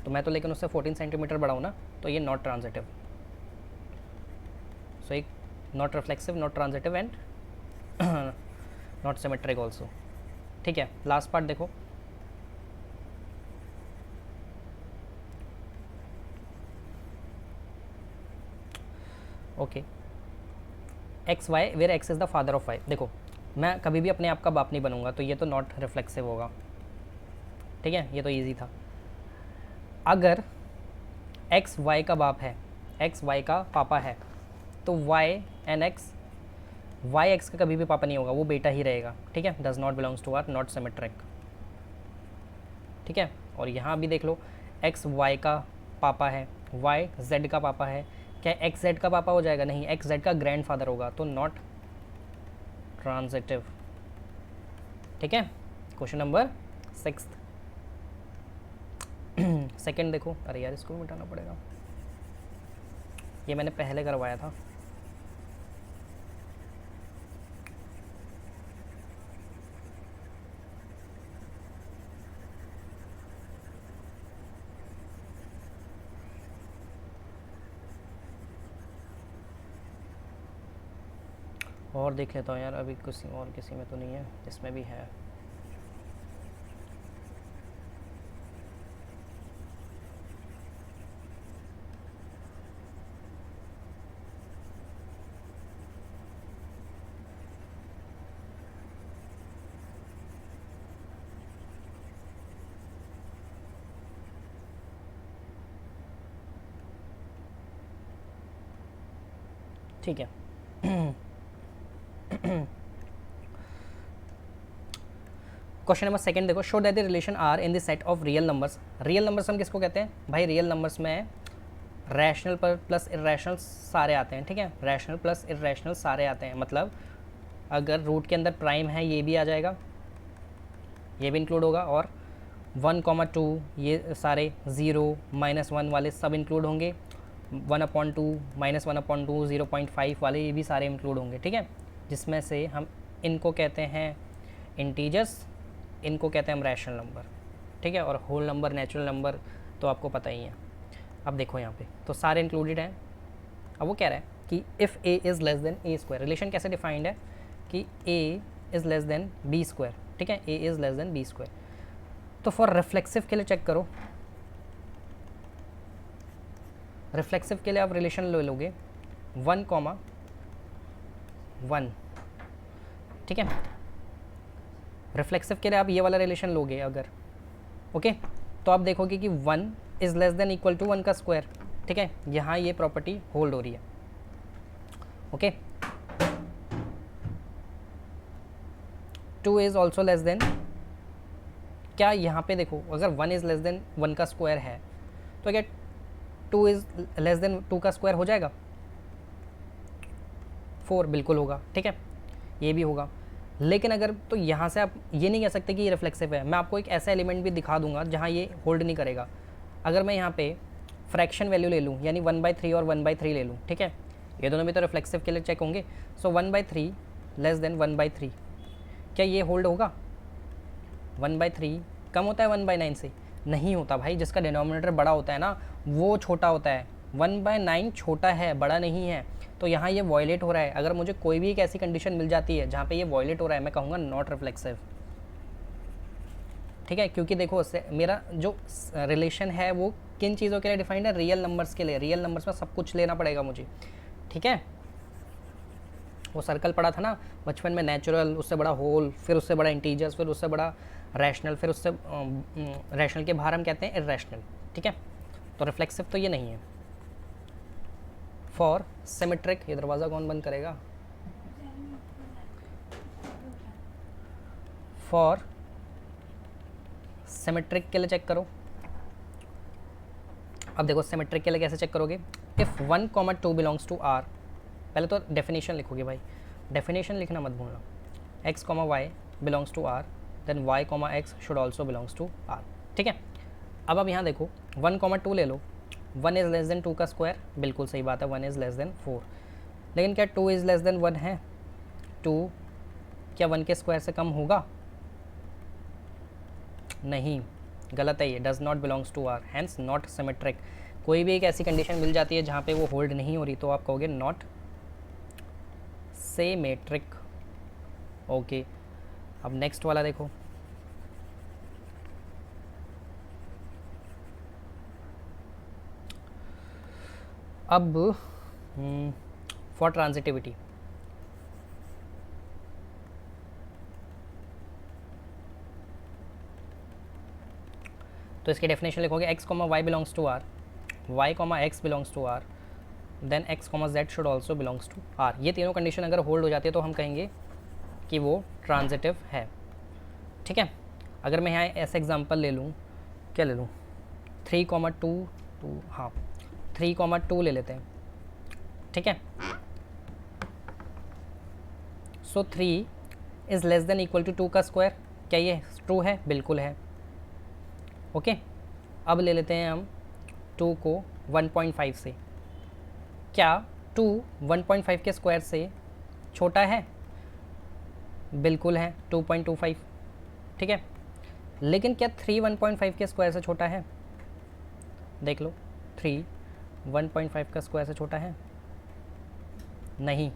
तो मैं तो लेकिन उससे 14 सेंटीमीटर बड़ा हूँ ना, तो ये नॉट ट्रांजिटिव. सो एक not reflexive, not transitive and not symmetric also. ठीक है, लास्ट पार्ट देखो. Okay, x y where x is the father of y. देखो मैं कभी भी अपने आप का बाप नहीं बनूंगा, तो ये तो नॉट रिफ्लेक्सिव होगा. ठीक है, ये तो इजी था. अगर एक्स वाई का बाप है, एक्स वाई का पापा है, तो Y and X, Y X का कभी भी पापा नहीं होगा, वो बेटा ही रहेगा. ठीक है, does not belongs to R, not symmetric. ठीक है, और यहाँ भी देख लो, एक्स वाई का पापा है, वाई जेड का पापा है. क्या एक्स जेड का पापा हो जाएगा? नहीं, एक्स जेड का ग्रैंड फादर होगा, तो नॉट ट्रांजिटिव. ठीक है, क्वेश्चन नंबर 6. सेकंड देखो. अरे यार, इसको मिटाना पड़ेगा, ये मैंने पहले करवाया था. और देख लेता हूँ यार, अभी किसी और किसी में तो नहीं है, इसमें भी है. ठीक है. क्वेश्चन नंबर सेकंड देखो. Show that the relation R in the set of real numbers. Real numbers हम किसको कहते हैं भाई? रियल नंबर्स में रैशनल पर प्लस इरेशनल सारे आते हैं. ठीक है, रैशनल प्लस इरेशनल सारे आते हैं. मतलब अगर रूट के अंदर प्राइम है, ये भी आ जाएगा, ये भी इंक्लूड होगा, और 1,2 ये सारे 0 -1 वाले सब इंक्लूड होंगे. 1/2 -1/2 0.5 वाले ये भी सारे इंक्लूड होंगे. ठीक है, जिसमें से हम इनको कहते हैं इंटीजर्स, इनको कहते हैं हम रैशनल नंबर. ठीक है, और होल नंबर, नेचुरल नंबर तो आपको पता ही है. अब देखो यहाँ पे तो सारे इंक्लूडेड हैं. अब वो कह रहा है कि if a is less than a square. Relation कैसे डिफाइंड है कि a is less than b square. ठीक है, a is less than b square. तो फॉर रिफ्लेक्सिव के लिए चेक करो. रिफ्लेक्सिव के लिए आप रिलेशन ले लोगे 1,1, ठीक है। रिफ्लेक्सिव के लिए आप ये वाला रिलेशन लोगे अगर, ओके, तो आप देखोगे कि 1 is less than equal to 1 का स्क्वायर, ठीक है। यहाँ ये प्रॉपर्टी होल्ड हो रही है, okay. 2 is also less than, क्या यहाँ पे देखो अगर 1 इज़ लेस देन 1 का स्क्वायर है तो क्या 2 इज़ लेस देन 2 का स्क्वायर हो जाएगा? 4 बिल्कुल होगा, ठीक है, ये भी होगा। लेकिन अगर, तो यहाँ से आप ये नहीं कह सकते कि ये रिफ्लेक्सिव है। मैं आपको एक ऐसा एलिमेंट भी दिखा दूंगा जहाँ ये होल्ड नहीं करेगा। अगर मैं यहाँ पे फ्रैक्शन वैल्यू ले लूँ, यानी 1/3 और 1/3 ले लूँ, ठीक है, ये दोनों भी तो रिफ्लेक्सिव के लिए चेक होंगे। सो 1/3 लेस देन 1/3, क्या ये होल्ड होगा? 1/3 कम होता है 1/9 से? नहीं होता भाई, जिसका डिनोमिनेटर बड़ा होता है ना वो छोटा होता है। 1/9 छोटा है, बड़ा नहीं है। तो यहाँ ये वॉयलेट हो रहा है। अगर मुझे कोई भी एक ऐसी कंडीशन मिल जाती है जहाँ पे ये वॉयलेट हो रहा है, मैं कहूँगा नॉट रिफ्लेक्सिव, ठीक है। क्योंकि देखो उससे मेरा जो रिलेशन है वो किन चीज़ों के लिए डिफाइंड है? रियल नंबर्स के लिए। रियल नंबर्स में सब कुछ लेना पड़ेगा मुझे, ठीक है। वो सर्कल पड़ा था ना बचपन में, नेचुरल, उससे बड़ा होल, फिर उससे बड़ा इंटीजर्स, फिर उससे बड़ा रैशनल, फिर उससे रैशनल के बाहर हम कहते हैं इरैशनल, ठीक है। तो रिफ्लेक्सिव तो ये नहीं है। फॉर सिमेट्रिक, ये दरवाज़ा कौन बंद करेगा? फॉर सिमेट्रिक के लिए चेक करो। अब देखो सिमेट्रिक के लिए कैसे चेक करोगे? इफ़ 1,2 बिलोंग्स टू आर, पहले तो डेफिनेशन लिखोगे भाई, डेफिनेशन लिखना मत भूलना। x, y belongs to R, then y, x should also belongs to R, ठीक है। अब यहाँ देखो 1,2 ले लो। 1 इज़ लेस देन 2 का स्क्वायर, बिल्कुल सही बात है, 1 इज़ लेस देन 4। लेकिन क्या 2 इज़ लेस देन 1 है? 2 क्या 1 के स्क्वायर से कम होगा? नहीं, गलत है ये, does not belongs to R, hence not symmetric. कोई भी एक ऐसी कंडीशन मिल जाती है जहाँ पे वो होल्ड नहीं हो रही तो आप कहोगे नॉट सिमेट्रिक, ओके। अब नेक्स्ट वाला देखो, अब फॉर ट्रांजिटिविटी, तो इसकी डेफिनेशन लिखोगे x, y belongs to R, y, x belongs to R, then x, z should also belongs to R. ये तीनों कंडीशन अगर होल्ड हो जाती है तो हम कहेंगे कि वो ट्रांजिटिव है, ठीक है। अगर मैं यहाँ ऐसा एग्जांपल ले लूँ, क्या ले लूँ? 3,2, हाँ 3,2 ले लेते हैं, ठीक है। So 3 is less than equal to 2 का स्क्वायर, क्या ये ट्रू है? बिल्कुल है, ओके। अब ले लेते हैं हम 2 को 1.5 से, क्या 2 1.5 के स्क्वायर से छोटा है? बिल्कुल है, 2.25, ठीक है। लेकिन क्या 3 1.5 के स्क्वायर से छोटा है? देख लो, 3 1.5 का स्क्वायर से छोटा है? नहीं,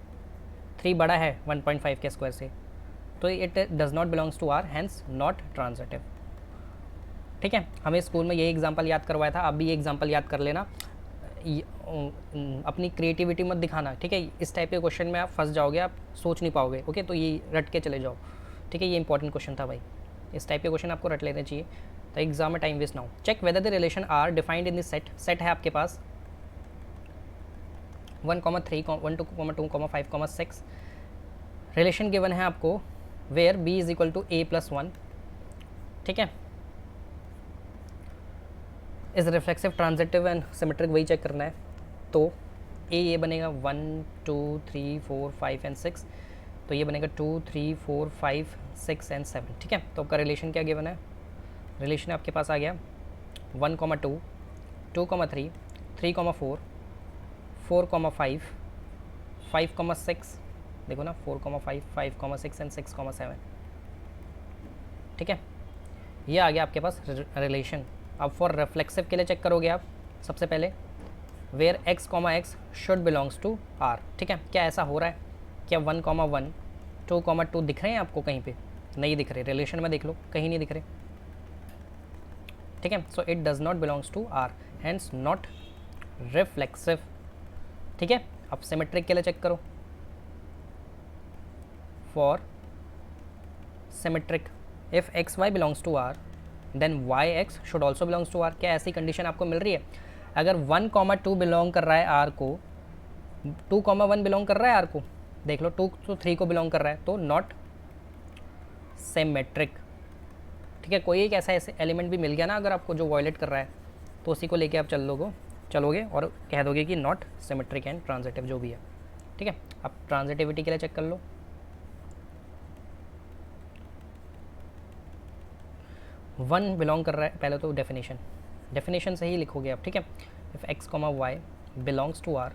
3 बड़ा है 1.5 के स्क्वायर से, तो it does not belongs to R, hence not transitive, ठीक है। हमें स्कूल में यही एग्जांपल याद करवाया था, आप भी ये एग्जांपल याद कर लेना। अपनी क्रिएटिविटी मत दिखाना, ठीक है। इस टाइप के क्वेश्चन में आप फंस जाओगे, आप सोच नहीं पाओगे, ओके। तो ये रट के चले जाओ, ठीक है। ये इंपॉर्टेंट क्वेश्चन था भाई, इस टाइप के क्वेश्चन आपको रट लेने चाहिए, तो एग्जाम में टाइम वेस्ट ना हो। Check whether the relation R defined in this set, set है आपके पास 1, 3, 1, 2, 5, 6। रिलेशन गिवन है आपको where b is equal to a+1, ठीक है। Is reflexive, transitive and symmetric, वही चेक करना है। तो ए ये बनेगा 1, 2, 3, 4, 5 एंड 6, तो ये बनेगा 2, 3, 4, 5, 6 एंड 7, ठीक है। तो आपका रिलेशन क्या गिवन है? रिलेशन आपके पास आ गया 1, 2, 2, 3, 3, 4, 4, 5, 5, 6, देखो ना 4, 5, 5, 6 एंड 6, 7, ठीक है। ये आ गया आपके पास रिलेशन। अब फॉर रिफ्लेक्सिव के लिए चेक करोगे आप सबसे पहले where x, x should belongs to r, ठीक है। क्या ऐसा हो रहा है? क्या 1, 1, 2, 2 दिख रहे हैं आपको कहीं पे? नहीं दिख रहे। रिलेशन में देख लो, कहीं नहीं दिख रहे, ठीक है। So it does not belongs to r, hence not reflexive. ठीक है, अब सिमेट्रिक के लिए चेक करो। For symmetric if X Y belongs to R then Y X should also belongs to R. क्या ऐसी कंडीशन आपको मिल रही है? अगर 1,2 बिलोंग कर रहा है आर को, 2,1 बिलोंग कर रहा है आर को, देख लो 2 तो 3 को बिलोंग कर रहा है, तो नॉट सिमेट्रिक। ठीक है, कोई एक ऐसा एलिमेंट भी मिल गया ना अगर आपको जो वॉयलेट कर रहा है, तो उसी को लेके आप चलोगे और कह दोगे कि नॉट सिमेट्रिक एंड ट्रांजिटिव जो भी है। ठीक है, अब ट्रांजिटिविटी के लिए चेक कर लो। वन बिलोंग कर रहा है, पहले तो डेफिनेशन से ही लिखोगे आप। ठीक है, if x comma Y belongs to R,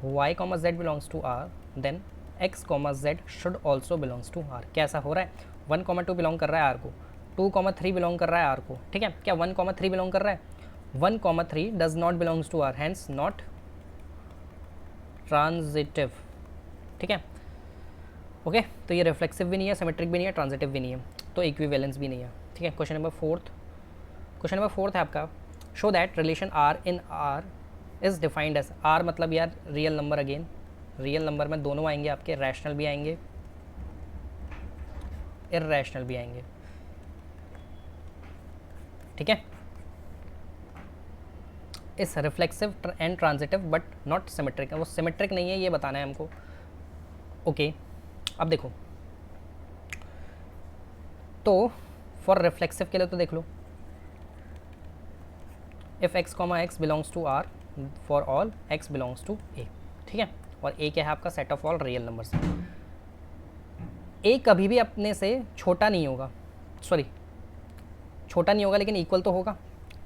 Y comma Z belongs to R, then X comma Z should also belongs to R. क्या ऐसा हो रहा है? 1,2 बिलोंग कर रहा है आर को, 2,3 बिलोंग कर रहा है आर को। ठीक है, क्या 1,3 बिलोंग कर रहा है? 1,3 does not belongs to R, hence not transitive. ठीक है, ओके, तो ये रिफ्लेक्सिव भी नहीं है, सिमेट्रिक भी नहीं है, ट्रांजिटिव भी नहीं है, तो इक्विवेलेंस भी नहीं है। ठीक है, क्वेश्चन नंबर फोर्थ है आपका, show that relation R in R is defined as. R मतलब यार real number, again real number में दोनों आएंगे आपके, रैशनल भी आएंगे, इररैशनल भी आएंगे। ठीक है, इस reflexive and transitive but not symmetric है, वो सिमेट्रिक नहीं है ये बताना है हमको। ओके, अब देखो, तो फॉर रिफ्लेक्सिव के लिए तो देख लो, if x comma x belongs to R for all x belongs to A. ठीक है, और ए क्या है आपका? Set of all real numbers. A कभी भी अपने से छोटा नहीं होगा, छोटा नहीं होगा लेकिन इक्वल तो होगा।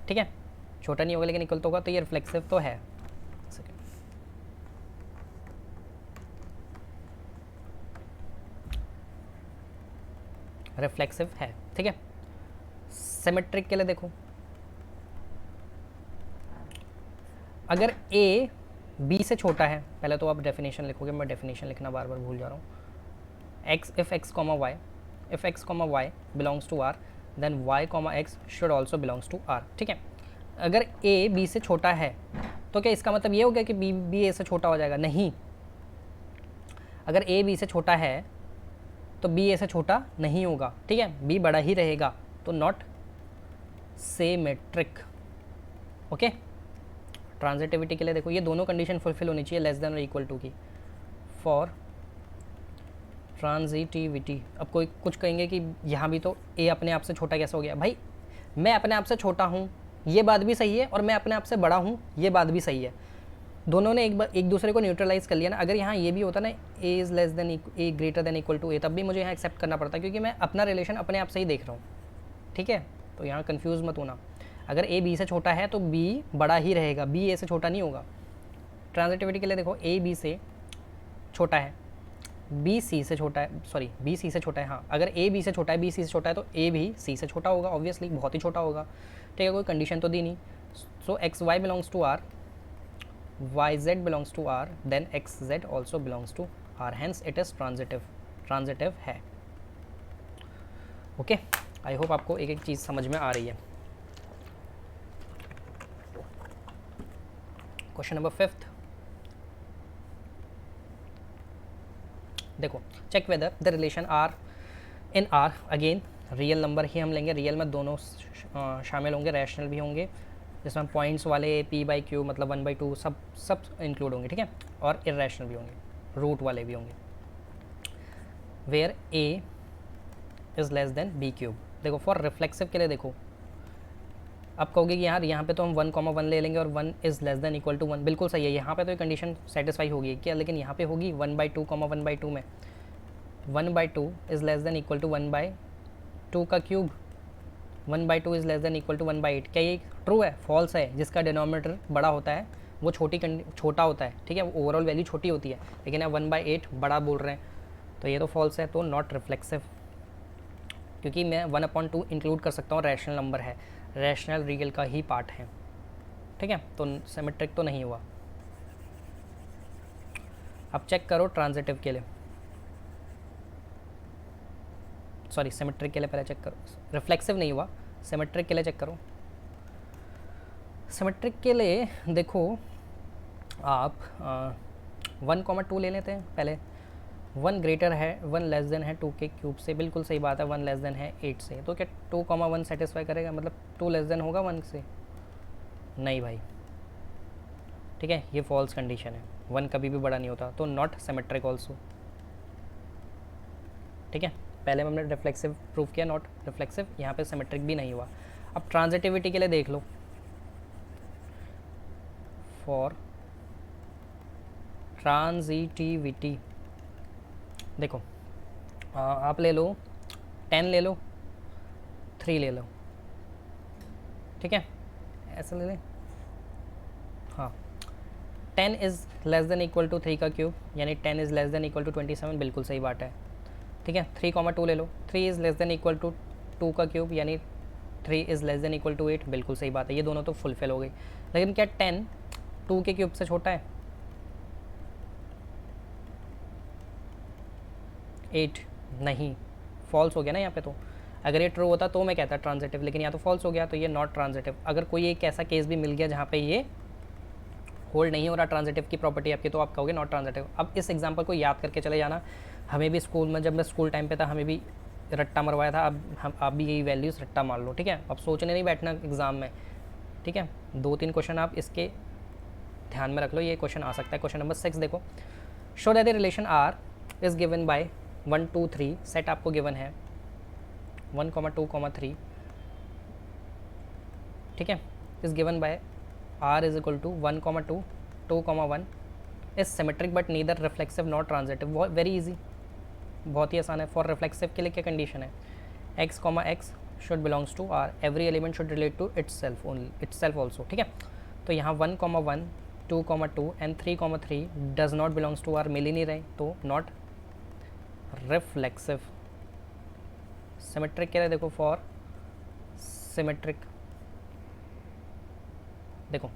ठीक है, छोटा नहीं होगा लेकिन इक्वल तो होगा, तो ये रिफ्लेक्सिव तो है। रिफ्लेक्सिव है। ठीक है, सिमेट्रिक के लिए देखो, अगर ए बी से छोटा है, पहले तो आप डेफिनेशन लिखोगे, मैं डेफिनेशन लिखना बार बार भूल जा रहा हूँ। If x comma Y belongs to R then Y comma X should also belongs to R. ठीक है, अगर ए बी से छोटा है तो क्या इसका मतलब ये हो गया कि बी ए से छोटा हो जाएगा? नहीं, अगर ए बी से छोटा है तो बी ए से छोटा नहीं होगा। ठीक है, बी बड़ा ही रहेगा, तो नॉट सिमेट्रिक। ओके, ट्रांजिटिविटी के लिए देखो, ये दोनों कंडीशन फुलफिल होनी चाहिए, लेस देन और इक्वल टू की। फॉर ट्रांजिटिविटी, अब कोई कुछ कहेंगे कि यहाँ भी तो ए अपने आप से छोटा कैसे हो गया? भाई मैं अपने आप से छोटा हूँ ये बात भी सही है, और मैं अपने आप से बड़ा हूँ ये बात भी सही है, दोनों ने एक दूसरे को न्यूट्रलाइज कर लिया ना। अगर यहाँ ये भी होता ना, a is less than a greater than equal to a, तब भी मुझे यहाँ एक्सेप्ट करना पड़ता, क्योंकि मैं अपना रिलेशन अपने आप से ही देख रहा हूँ। ठीक है, तो यहाँ कन्फ्यूज़ मत होना, अगर ए बी से छोटा है तो बी बड़ा ही रहेगा, बी ए से छोटा नहीं होगा। ट्रांजिटिविटी के लिए देखो, ए बी से छोटा है, बी सी से छोटा है, सॉरी बी सी से छोटा है। हाँ, अगर ए बी से छोटा है, बी सी से छोटा है, तो ए भी सी से छोटा होगा, ऑब्वियसली बहुत ही छोटा होगा। ठीक है, कोई कंडीशन तो दी नहीं। So x Y belongs to R, y Z belongs to R, then x z also belongs to R, hence it is transitive है। ओके, आई होप आपको एक एक चीज़ समझ में आ रही है। क्वेश्चन नंबर 5, देखो, check whether the relation R in R, again real number ही हम लेंगे, रियल में दोनों शामिल होंगे, रैशनल भी होंगे, जिसमें पॉइंट्स वाले पी बाई क्यू मतलब 1/2 सब इंक्लूड होंगे। ठीक है, और इरेशनल भी होंगे, रूट वाले भी होंगे। Where A is less than B cube. देखो फॉर रिफ्लेक्सिव के लिए देखो, अब कहोगे कि यार यहाँ पे तो हम 1,1 ले लेंगे और 1 is less than equal to 1, बिल्कुल सही है, यहाँ पे तो ये कंडीशन सेटिस्फाई होगी क्या, लेकिन यहाँ पे होगी 1/2, 1/2 में 1/2 is less than equal to 1/2 का cube, 1/2 is less than equal to 1/8। क्या ये ट्रू है? फॉल्स है। जिसका डिनोमिनेटर बड़ा होता है वो छोटा होता है। ठीक है, वो ओवरऑल वैल्यू छोटी होती है, लेकिन अब 1/8 बड़ा बोल रहे हैं, तो ये तो फॉल्स है, तो नॉट रिफ्लेक्सिव, क्योंकि मैं 1/2 इंक्लूड कर सकता हूँ, रैशनल नंबर है, रैशनल रियल का ही पार्ट है। ठीक है, तो सिमेट्रिक तो नहीं हुआ। अब चेक करो ट्रांजिटिव के लिए, सॉरी सिमेट्रिक के लिए पहले चेक करो, रिफ्लेक्सिव नहीं हुआ, सिमेट्रिक के लिए चेक करो। सिमेट्रिक के लिए देखो आप 1,2 ले लेते हैं पहले। 1 ग्रेटर है 1 लेस देन है 2 के क्यूब से, बिल्कुल सही बात है। 1 लेस देन है 8 से, तो क्या 2,1 सेटिस्फाई करेगा? मतलब 2 लेस देन होगा 1 से? नहीं भाई, ठीक है, ये फॉल्स कंडीशन है। 1 कभी भी बड़ा नहीं होता, तो नॉट सिमेट्रिक ऑल्सो। ठीक है, पहले हमने रिफ्लेक्सिव प्रूफ किया, नॉट रिफ्लेक्सिव, यहाँ पे सिमेट्रिक भी नहीं हुआ। अब ट्रांजिटिविटी के लिए देख लो, फॉर ट्रांजिटिविटी देखो आप ले लो 10 ले लो, 3 ले लो, ठीक है, ऐसा ले लें। हाँ, 10 is less than equal to 3 का क्यूब, यानी 10 is less than equal to 27, बिल्कुल सही बात है। ठीक है, 3,2 ले लो, 3 is less than equal to 2 का क्यूब, यानी 3 is less than equal to 8, बिल्कुल सही बात है। ये दोनों तो फुलफिल हो गई, लेकिन क्या 10 2 के क्यूब से छोटा है? 8 नहीं, फॉल्स हो गया ना यहाँ पे। तो अगर ये ट्रू होता तो मैं कहता ट्रांजिटिव, लेकिन यहाँ तो फॉल्स हो गया, तो ये नॉट ट्रांजिटिव। अगर कोई एक ऐसा केस भी मिल गया जहाँ पे ये होल्ड नहीं हो रहा ट्रांजिटिव की प्रॉपर्टी आपकी, तो आप कहोगे नॉट ट्रांजिटिव। अब इस एग्जांपल को याद करके चले जाना। हमें भी स्कूल में, जब मैं स्कूल टाइम पे था, हमें भी रट्टा मरवाया था। अब हम आप भी यही वैल्यूज़ रट्टा मार लो, ठीक है। अब सोचने नहीं बैठना एग्ज़ाम में, ठीक है। 2-3 क्वेश्चन आप इसके ध्यान में रख लो, ये क्वेश्चन आ सकता है। क्वेश्चन नंबर 6 देखो, show that the relation R is given by 1, 2, 3। Set आपको गिवन है 1, 2, 3, ठीक है, is given by r is equal to 1, 2, 2, 1 is symmetric but neither reflexive not transitive. बहुत वेरी इजी, बहुत ही आसान है। फॉर रिफ्लेक्सिव के लिए क्या कंडीशन है? x, x should belongs to r, every element should relate to itself only, itself also, ठीक है। तो यहाँ 1, 1, 2, 2 and 3, 3 does not belongs to r, मिल ही नहीं रहे, तो नॉट रिफ्लेक्सिव। सिमेट्रिक के लिए देखो, फॉर सिमेट्रिक देखो,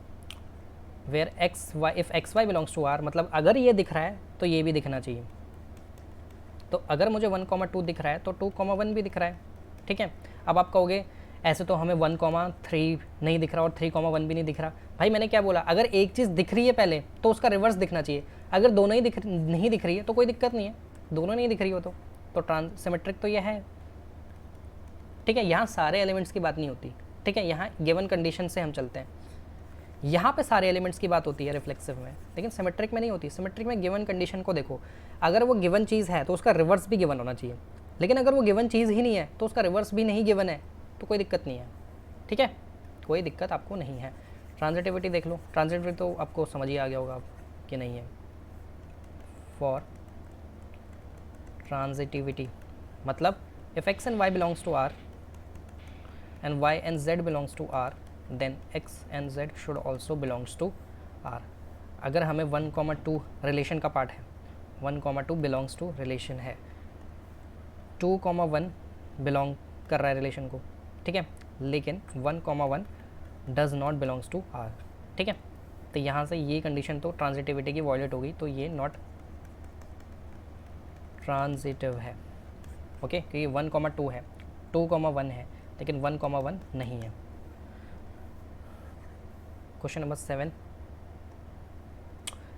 where x y, if x Y belongs to R, मतलब अगर ये दिख रहा है तो ये भी दिखना चाहिए। तो अगर मुझे 1, 2 दिख रहा है तो 2, 1 भी दिख रहा है, ठीक है। अब आप कहोगे ऐसे तो हमें 1, 3 नहीं दिख रहा और 3, 1 भी नहीं दिख रहा। भाई मैंने क्या बोला, अगर एक चीज़ दिख रही है पहले तो उसका रिवर्स दिखना चाहिए। अगर दोनों ही नहीं दिख रही है तो कोई दिक्कत नहीं है, दोनों नहीं दिख रही हो तो सिमेट्रिक तो यह है, ठीक है। यहाँ सारे एलिमेंट्स की बात नहीं होती, ठीक है, यहाँ गिवन कंडीशन से हम चलते हैं। यहाँ पे सारे एलिमेंट्स की बात होती है रिफ्लेक्सिव में, लेकिन सिमेट्रिक में नहीं होती। सिमेट्रिक में गिवन कंडीशन को देखो, अगर वो गिवन चीज़ है तो उसका रिवर्स भी गिवन होना चाहिए, लेकिन अगर वो गिवन चीज़ ही नहीं है तो उसका रिवर्स भी नहीं गिवन है, तो कोई दिक्कत नहीं है, ठीक है, कोई दिक्कत आपको नहीं है। ट्रांजिटिविटी देख लो, ट्रांजिटिविटी तो आपको समझ ही आ गया होगा कि नहीं है। फॉर ट्रांजिटिविटी मतलब if X and Y belongs to R and Y and Z belongs to R, then x and z should also belongs to R। अगर हमें 1, 2 रिलेशन का पार्ट है, 1, 2 बिलोंग्स टू रिलेशन है, 2, 1 बिलोंग कर रहा है relation को, ठीक है, लेकिन 1, 1 does not belongs to R, ठीक है। तो यहाँ से ये कंडीशन तो ट्रांजिटिविटी की वॉयलेट होगी, तो ये नॉट ट्रांजिटिव है, ओके, क्योंकि 1, 2 है, 2, 1 है, लेकिन 1, 1 नहीं है। Question number 7,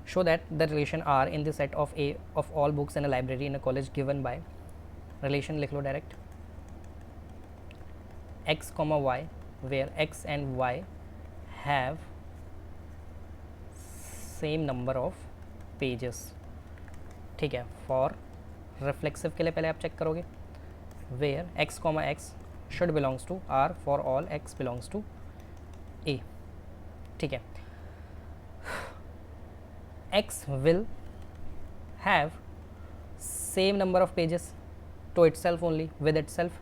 show that the relation R in the set of A of all books in a library in a college given by, relation लिख लो direct, x, y where x and y have same number of pages, ठीक है। For reflexive के लिए पहले आप check करोगे, where x, x should belongs to R for all x belongs to A, ठीक है। x will have same number of pages to itself only, with itself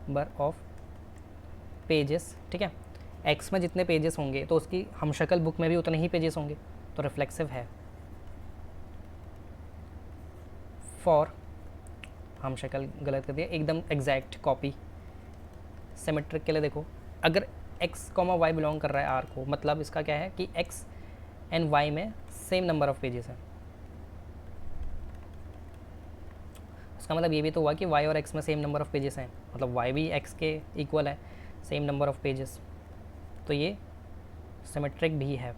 number of pages, ठीक है। x में जितने पेजेस होंगे तो उसकी हमशक्ल बुक में भी उतने ही पेजेस होंगे, तो रिफ्लेक्सिव है। फॉर हमशक्ल गलत कर दिया, एकदम एग्जैक्ट कॉपी। सिमेट्रिक के लिए देखो, अगर x, y बिलोंग कर रहा है R को, मतलब इसका क्या है कि x एंड y में सेम नंबर ऑफ पेजेस हैं। उसका मतलब ये भी तो हुआ कि y और x में सेम नंबर ऑफ पेजेस हैं, मतलब y भी x के इक्वल है, सेम नंबर ऑफ पेजेस, तो ये सिमेट्रिक भी है।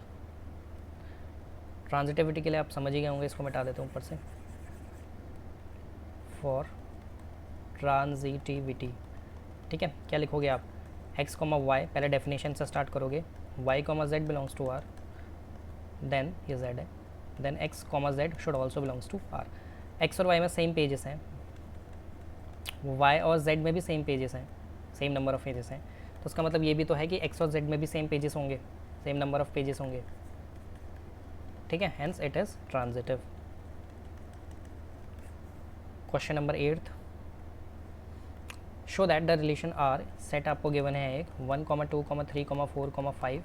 ट्रांजिटिविटी के लिए आप समझ ही गए होंगे, इसको मिटा देते हैं ऊपर से। फॉर ट्रांजिटिविटी, ठीक है, क्या लिखोगे आप, x, y, पहले डेफिनेशन से स्टार्ट करोगे, y, z belongs to r, then ये z है, then x, z should also belongs to r। x और y में सेम पेजेस हैं, y और z में भी सेम पेजेस हैं, सेम नंबर ऑफ पेजेस हैं, तो उसका मतलब ये भी तो है कि x और z में भी सेम पेजेस होंगे, सेम नंबर ऑफ पेजेस होंगे, ठीक है, hence it is transitive. Question number 8, show that the relation R, set आपको गिवन है एक 1, 2, 3, 4, 5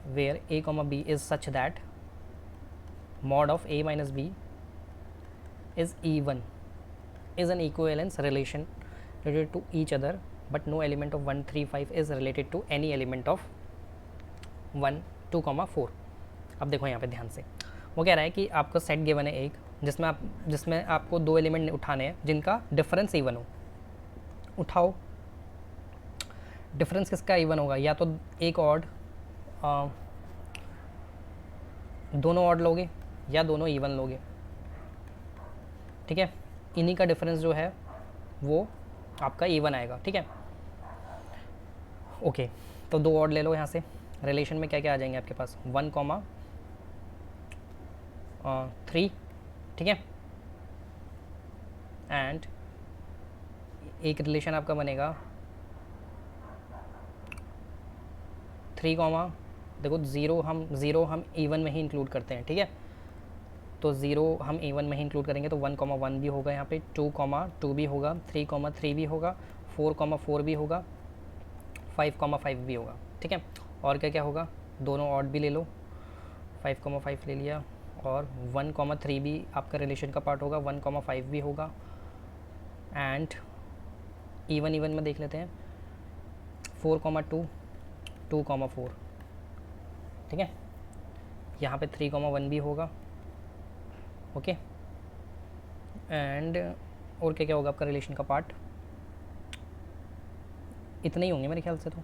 where a, b is such that mod of a minus b is even, is an equivalence relation related to each other but no element of 1, 3, 5 is related to any element of 1, 2, 4। अब देखो यहाँ पे ध्यान से, वो कह रहा है कि आपका सेट गिवन है एक, जिसमें आपको 2 एलिमेंट उठाने हैं जिनका डिफरेंस इवन हो। उठाओ, डिफरेंस किसका इवन होगा, या तो एक ऑड, दोनों ऑड लोगे या दोनों इवन लोगे, ठीक है, इन्हीं का डिफरेंस जो है वो आपका इवन आएगा, ठीक है। ओके, तो 2 ऑड ले लो यहाँ से। रिलेशन में क्या क्या आ जाएंगे आपके पास, 1, 3, ठीक है, एंड एक रिलेशन आपका बनेगा 3, देखो ज़ीरो हम इवन में ही इंक्लूड करते हैं, ठीक है, तो 0 हम इवन में ही इंक्लूड करेंगे, तो 1, 1 भी होगा यहाँ पे, 2, 2 भी होगा, 3, 3 भी होगा, 4, 4 भी होगा, 5, 5 भी होगा, ठीक है। और क्या क्या होगा, दोनों ऑड भी ले लो, 5, 5 ले लिया, और 1, 3 भी आपका रिलेशन का पार्ट होगा, 1, 5 भी होगा, एंड इवन में देख लेते हैं 4, 2, 2, 4, ठीक है, यहाँ पे 3, 1 भी होगा, ओके, एंड और क्या क्या होगा आपका रिलेशन का पार्ट, इतने ही होंगे मेरे ख्याल से, तो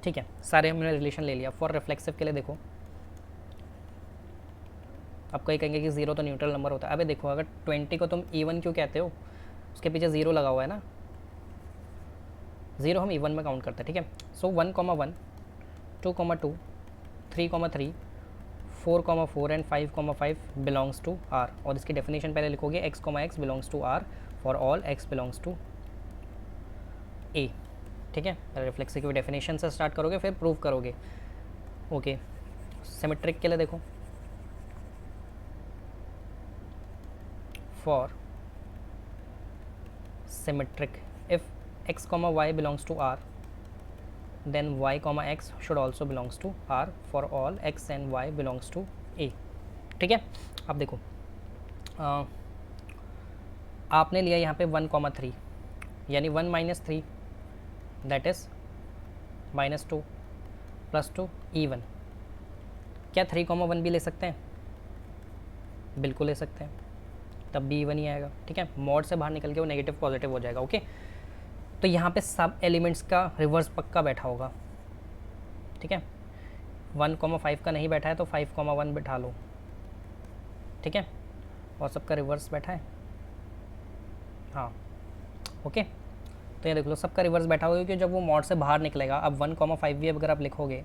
ठीक है, सारे हमने रिलेशन ले लिया। फॉर रिफ्लेक्सिव के लिए देखो, आपको ये कहेंगे कि 0 तो न्यूट्रल नंबर होता है। अबे देखो, अगर 20 को तुम इवन क्यों कहते हो, उसके पीछे 0 लगा हुआ है ना, 0 हम इवन में काउंट करते हैं, ठीक है। So 1, 1, 2, 2, 3, 3, 4, 4 and 5, 5 belongs to R, और इसकी डेफिनेशन पहले लिखोगे, x, x belongs to R for all x belongs to a, ठीक है। पहले रिफ्लेक्सिव की डेफिनेशन से स्टार्ट करोगे, फिर प्रूव करोगे, ओके। सिमेट्रिक के लिए देखो, for symmetric if x, y belongs to r, then y, x should also belongs to r for all x and y belongs to a, ठीक है। अब देखो, आपने लिया यहाँ पे 1, 3, यानी 1 - 3 दैट इज़ -2 +2 इवन। क्या 3, 1 भी ले सकते हैं? बिल्कुल ले सकते हैं, तब भी इवन ही आएगा, ठीक है। मॉड से बाहर निकल के वो नेगेटिव पॉजिटिव हो जाएगा, ओके। तो यहाँ पे सब एलिमेंट्स का रिवर्स पक्का बैठा होगा, ठीक है। 1, 5 का नहीं बैठा है तो 5, 1 बैठा लो, ठीक है, और सबका रिवर्स बैठा है, हाँ, ओके। तो ये देख लो, सबका रिवर्स बैठा होगा, क्योंकि जब वो मॉड से बाहर निकलेगा, अब 1, 5 भी अगर आप लिखोगे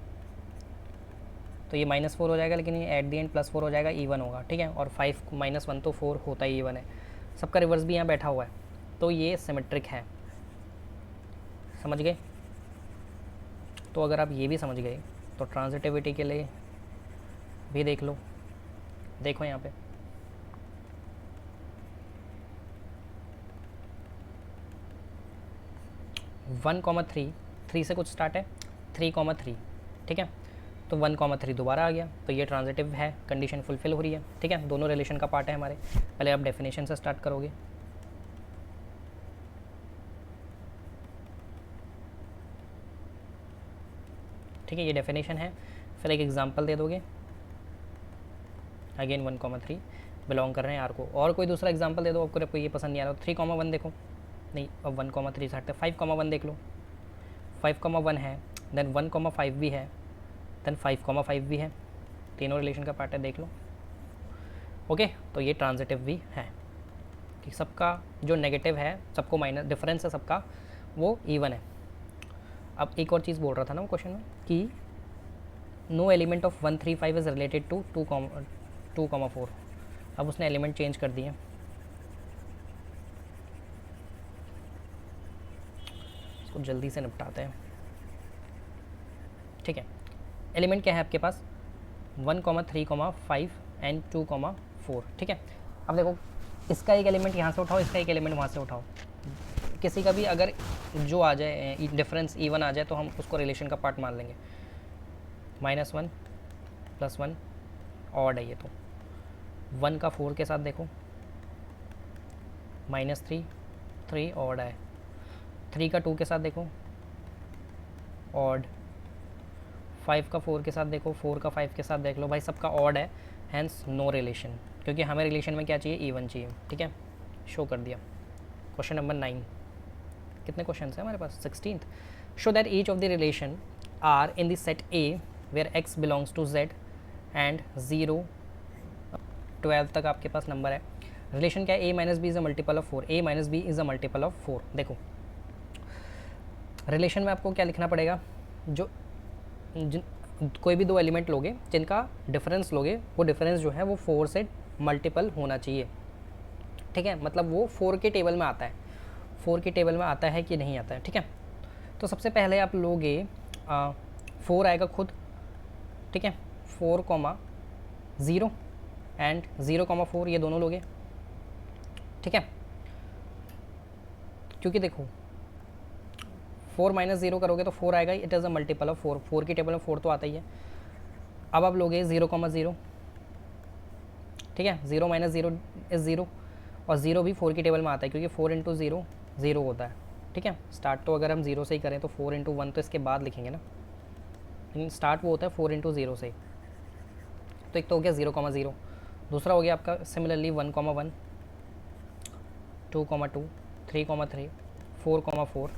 तो ये -4 हो जाएगा, लेकिन ये एट दी एंड +4 हो जाएगा, इवन होगा, ठीक है। और 5 - 1 तो 4 होता ही इवन है, सबका रिवर्स भी यहाँ बैठा हुआ है, तो ये सिमेट्रिक है, समझ गए। तो अगर आप ये भी समझ गए तो ट्रांजिटिविटी के लिए भी देख लो, देखो यहाँ पे 1, 3 से कुछ स्टार्ट है, 3, 3, ठीक है। तो 1, 3 दोबारा आ गया, तो ये ट्रांजिटिव है, कंडीशन फुलफिल हो रही है, ठीक है, दोनों रिलेशन का पार्ट है हमारे। पहले आप डेफिनेशन से स्टार्ट करोगे, ठीक है, ये डेफिनेशन है। फिर एक एग्जांपल दे दोगे, अगेन 1, 3 बिलोंग कर रहे हैं आर को, और कोई दूसरा एग्जांपल दे दो, आपको ये पसंद नहीं आ रहा। 3, 1 देखो, नहीं, अब 1,3 से हटते 5,1 देख लो, 5,1 है, देन 1,5 भी है, देन 5,5 भी है, तीनों रिलेशन का पार्ट है, देख लो। ओके, तो ये ट्रांजिटिव भी है कि सबका जो नेगेटिव है, सबको माइनस डिफरेंस है सबका, वो इवन है। अब एक और चीज़ बोल रहा था ना वो क्वेश्चन में कि no element of 135 is related to 2,4। अब उसने एलिमेंट चेंज कर दिए, इसको जल्दी से निपटाते हैं। ठीक है, एलिमेंट क्या है आपके पास, 1,3,5 एंड 2,4। ठीक है, अब देखो इसका एक एलिमेंट यहाँ से उठाओ, इसका एक एलिमेंट वहाँ से उठाओ, किसी का भी अगर जो आ जाए डिफरेंस इवन आ जाए तो हम उसको रिलेशन का पार्ट मान लेंगे। -1 +1 ऑड है ये, तो 1 का 4 के साथ देखो, -3 3 ऑड है, 3 का 2 के साथ देखो ऑड, 5 का 4 के साथ देखो, 4 का 5 के साथ देख लो, भाई सबका ऑड है, हैंस नो रिलेशन, क्योंकि हमें रिलेशन में क्या चाहिए, इवन चाहिए। ठीक है, शो कर दिया। क्वेश्चन नंबर 9, कितने क्वेश्चन हैं हमारे पास, 16th। Show that each of the relation R in the set A where x belongs to z and 0 12 तक आपके पास नंबर है। रिलेशन क्या है, a minus B is a multiple of 4, a minus B is a multiple of 4। देखो relation में आपको क्या लिखना पड़ेगा, जो कोई भी दो एलिमेंट लोगे जिनका डिफरेंस लोगे, वो डिफरेंस जो है वो 4 से मल्टीपल होना चाहिए। ठीक है, मतलब वो 4 के टेबल में आता है, 4 के टेबल में आता है कि नहीं आता है। ठीक है, तो सबसे पहले आप लोगे 4 आएगा खुद। ठीक है, 4,0 एंड 0,4 ये दोनों लोगे। ठीक है, क्योंकि देखो 4 - 0 करोगे तो 4 आएगा, it is a multiple of 4, 4 की टेबल में 4 तो आता ही है। अब आप लोगे 0,0। ठीक है, 0 - 0 इज़ 0, और 0 भी 4 की टेबल में आता है, क्योंकि 4 × 0 0 होता है। ठीक है, स्टार्ट तो अगर हम 0 से ही करें तो 4 × 1 तो इसके बाद लिखेंगे ना, लेकिन स्टार्ट वो होता है 4 × 0 से। तो एक तो हो गया 0,0, दूसरा हो गया आपका similarly 1,1, 2,2, 3,3, 4,4,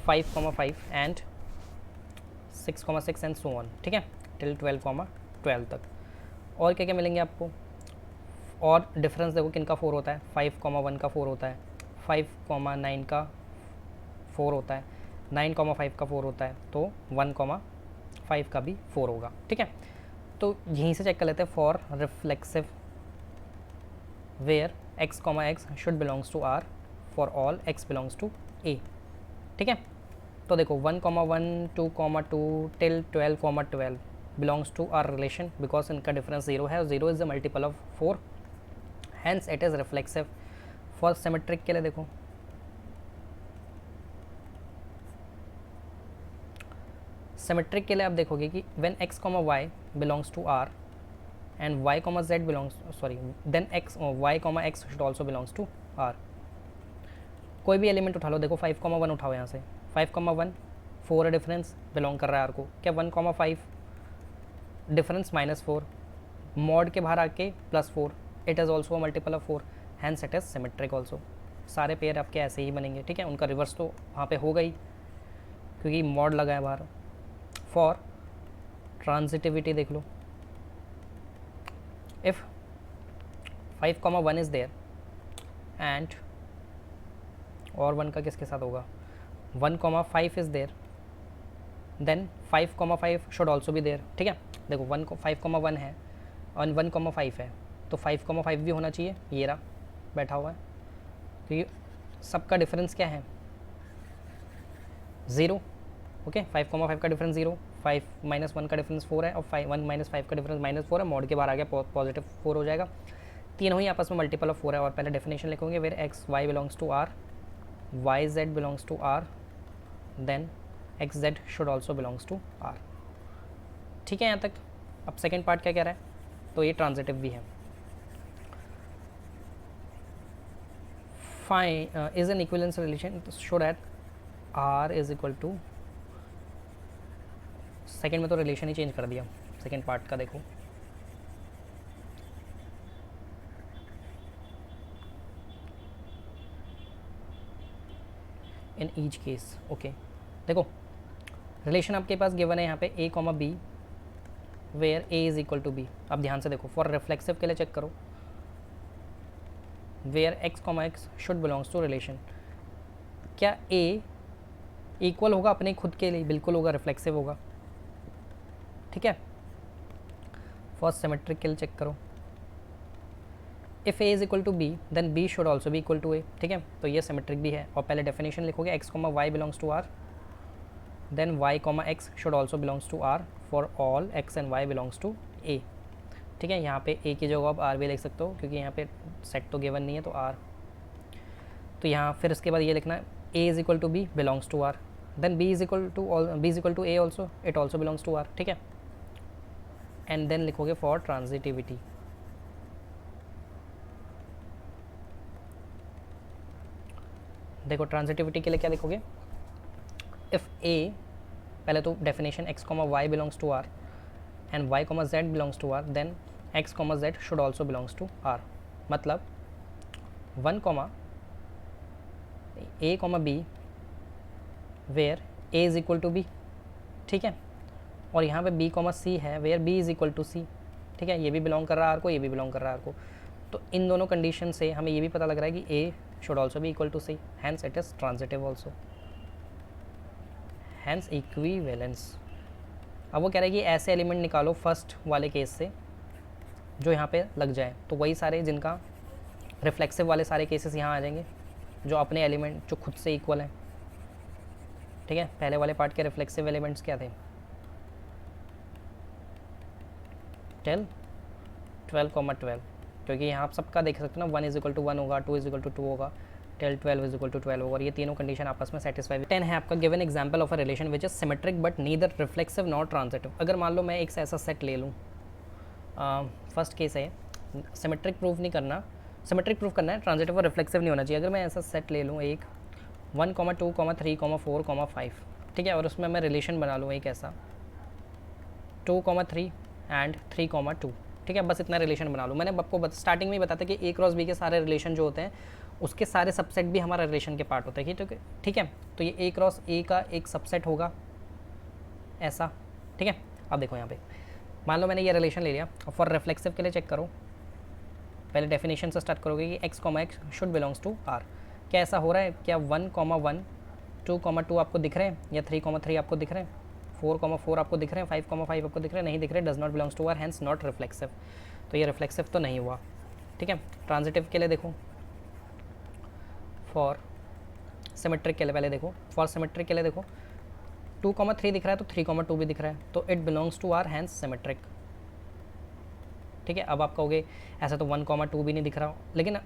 5,5 and 6,6 and so on. ठीक है, टिल 12,12 तक। और क्या क्या मिलेंगे आपको, और डिफरेंस देखो किन का 4 होता है, 5,1 का 4 होता है, 5,9 का 4 होता है, 9,5 का 4 होता है, तो 1,5 का भी 4 होगा। ठीक है, तो यहीं से चेक कर लेते हैं, for reflexive where x, should belongs to r for all x belongs to a। ठीक है, तो देखो 1,1, 2,2 till 12,12 belongs to R relation, because इनका डिफरेंस 0 है, और 0 is the multiple of 4, hence it is reflexive. For symmetric के लिए देखो, सिमेट्रिक के लिए आप देखोगे कि when x, y belongs to r and y, z belongs, sorry, then x, y, x should also belongs to r। कोई भी एलिमेंट उठा लो, देखो 5,1 उठाओ यहाँ से, 5,1 4 डिफरेंस बिलोंग कर रहा है r को, क्या 1,5 डिफरेंस -4, मॉड के बाहर आके +4, it is also multiple of 4, hence it is symmetric also. सारे पेयर आपके ऐसे ही बनेंगे। ठीक है, उनका रिवर्स तो वहाँ पे होगा ही, क्योंकि मॉड लगा है बाहर। फॉर ट्रांजिटिविटी देख लो, if 5,1 is there and और 1 का किसके साथ होगा, 1,5 is there, then 5,5 should also be there। ठीक है, देखो 5,1 है और 1,5 है, तो 5,5 भी होना चाहिए, ये रहा बैठा हुआ है, क्योंकि सबका डिफरेंस क्या है, 0। ओके, 5,5 का डिफरेंस 0, 5 - 1 का डिफरेंस 4 है, और 1 - 5 का डिफरेंस -4 है, मॉड के बाहर आ गया पॉजिटिव 4 हो जाएगा, तीनों ही आपस में मल्टीपल ऑफ 4 है। और पहले डेफिनेशन लिखोगे, where x, y belongs to r, y, z belongs to r, then x, z should also belongs to r। ठीक है यहाँ तक। अब सेकेंड पार्ट क्या कह रहा है, तो ये ट्रांजिटिव भी है। Fine is an equivalence relation show that r is equal to, second में तो रिलेशन ही चेंज कर दिया, सेकेंड पार्ट का देखो, इन ईच केस। ओके, देखो रिलेशन आपके पास गिवन है यहाँ पे a comma B where a is equal to B. अब ध्यान से देखो, फॉर रिफ्लेक्सिव के लिए चेक करो, where x comma X should belongs to relation. क्या a इक्वल होगा अपने खुद के लिए? बिल्कुल होगा, रिफ्लेक्सिव होगा। ठीक है, फॉर सिमेट्रिक के लिए चेक करो, if a is equal to B then b should also be equal to a। ठीक है, तो ये सिमेट्रिक भी है। और पहले डेफिनेशन लिखोगे x comma Y belongs to R, then y comma X should also belongs to R for all x and y belongs to a। ठीक है, यहाँ पे a की जगह आप r भी लिख सकते हो, क्योंकि यहाँ पे सेट तो गिवन नहीं है, तो r। तो यहाँ फिर उसके बाद ये लिखना a is equal to B belongs to R, then b is equal to a also, it also belongs to R. ठीक है, एंड देन लिखोगे फॉर ट्रांजिटिविटी। देखो ट्रांजिटिविटी के लिए क्या लिखोगे, इफ़ a, पहले तो definition x comma Y belongs to R and y comma Z belongs to R, then x comma Z should also belongs to R. मतलब 1 comma a comma b where a is equal to b। ठीक है, और यहाँ पे b comma c है where b is equal to c। ठीक है, ये भी बिलोंग कर रहा है r को, ये भी बिलोंग कर रहा है r को। तो इन दोनों कंडीशन से हमें ये भी पता लग रहा है कि a should also be equal to c, hence it is transitive also, hence equivalence. अब वो कह रहा है कि ऐसे एलिमेंट निकालो फर्स्ट वाले केस से जो यहाँ पे लग जाए, तो वही सारे जिनका रिफ्लेक्सिव वाले सारे केसेस यहाँ आ जाएंगे, जो अपने एलिमेंट जो खुद से इक्वल हैं। ठीक है, पहले वाले पार्ट के रिफ्लेक्सिव एलिमेंट्स क्या थे, 12, क्योंकि यहाँ आप सबका देख सकते हो ना, 1 इज इक्वल टू 1 होगा, 2 इज इक्वल टू 2 होगा, 12 इज इक्वल टू 12 होगा, और ये तीनों कंडीशन आपस में सेटिस्फाई। 10 है आपका, given example of a relation which is symmetric but neither reflexive nor transitive. अगर मान लो मैं एक ऐसा सेट ले लूँ, फर्स्ट केस है सिमेट्रिक प्रूफ नहीं करना, सिमेट्रिक प्रूफ करना है, ट्रांजिटिव और रिफ्लेक्सिव नहीं होना चाहिए। अगर मैं ऐसा सेट ले लूँ एक 1, 2, 3, 4, 5, ठीक है, और उसमें मैं रिलेशन बना लूँ एक ऐसा 2, 3 एंड 3, 2, ठीक है, बस इतना रिलेशन बना लूँ। मैंने आपको स्टार्टिंग में ही बताया कि a क्रॉस b के सारे रिलेशन जो होते हैं उसके सारे सबसेट भी हमारा रिलेशन के पार्ट होते हैं। ठीक है, तो ये a क्रॉस a का एक सबसेट होगा ऐसा। ठीक है, अब देखो यहाँ पे मान लो मैंने ये रिलेशन ले लिया, और फॉर रिफ्लेक्सिव के लिए चेक करो, पहले डेफिनेशन से स्टार्ट करोगे कि x, x should belongs to r। क्या ऐसा हो रहा है, क्या 1, 1, 2, 2 आपको दिख रहे हैं, या 3, 3 आपको दिख रहे हैं, 4, 4 आपको दिख रहे हैं, 5, 5 आपको दिख रहे हैं? नहीं दिख रहे, does not belongs to R, hence not reflexive. तो ये रिफ्लेक्सिव तो नहीं हुआ। ठीक है, ट्रांजिटिव के लिए देखो, फॉर सिमेट्रिक के लिए पहले देखो, फॉर सिमेट्रिक के लिए देखो 2, 3 दिख रहा है, तो 3, 2 भी दिख रहा है, तो it belongs to R, hence symmetric. ठीक है, अब आप कहोगे ऐसा तो 1, 2 भी नहीं दिख रहा, लेकिन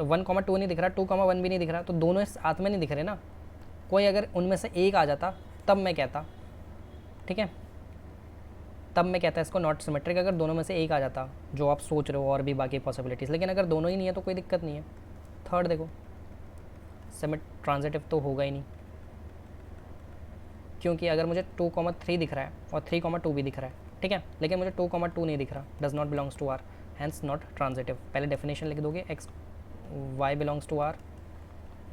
1, 2 नहीं दिख रहा, 2, 1 भी नहीं दिख रहा, तो दोनों साथ में नहीं दिख रहे ना। कोई अगर उनमें से एक आ जाता तब मैं कहता, ठीक है, तब मैं कहता इसको नॉट सिमेट्रिक, अगर दोनों में से एक आ जाता जो आप सोच रहे हो और भी बाकी पॉसिबिलिटीज़। लेकिन अगर दोनों ही नहीं है तो कोई दिक्कत नहीं है। थर्ड देखो, ट्रांजिटिव तो होगा ही नहीं, क्योंकि अगर मुझे 2, 3 दिख रहा है और 3, 2 भी दिख रहा है, ठीक है, लेकिन मुझे 2, 2 नहीं दिख रहा, does not belongs to R, hence not transitive. पहले डेफिनेशन लिख दोगे, x Y belongs to R,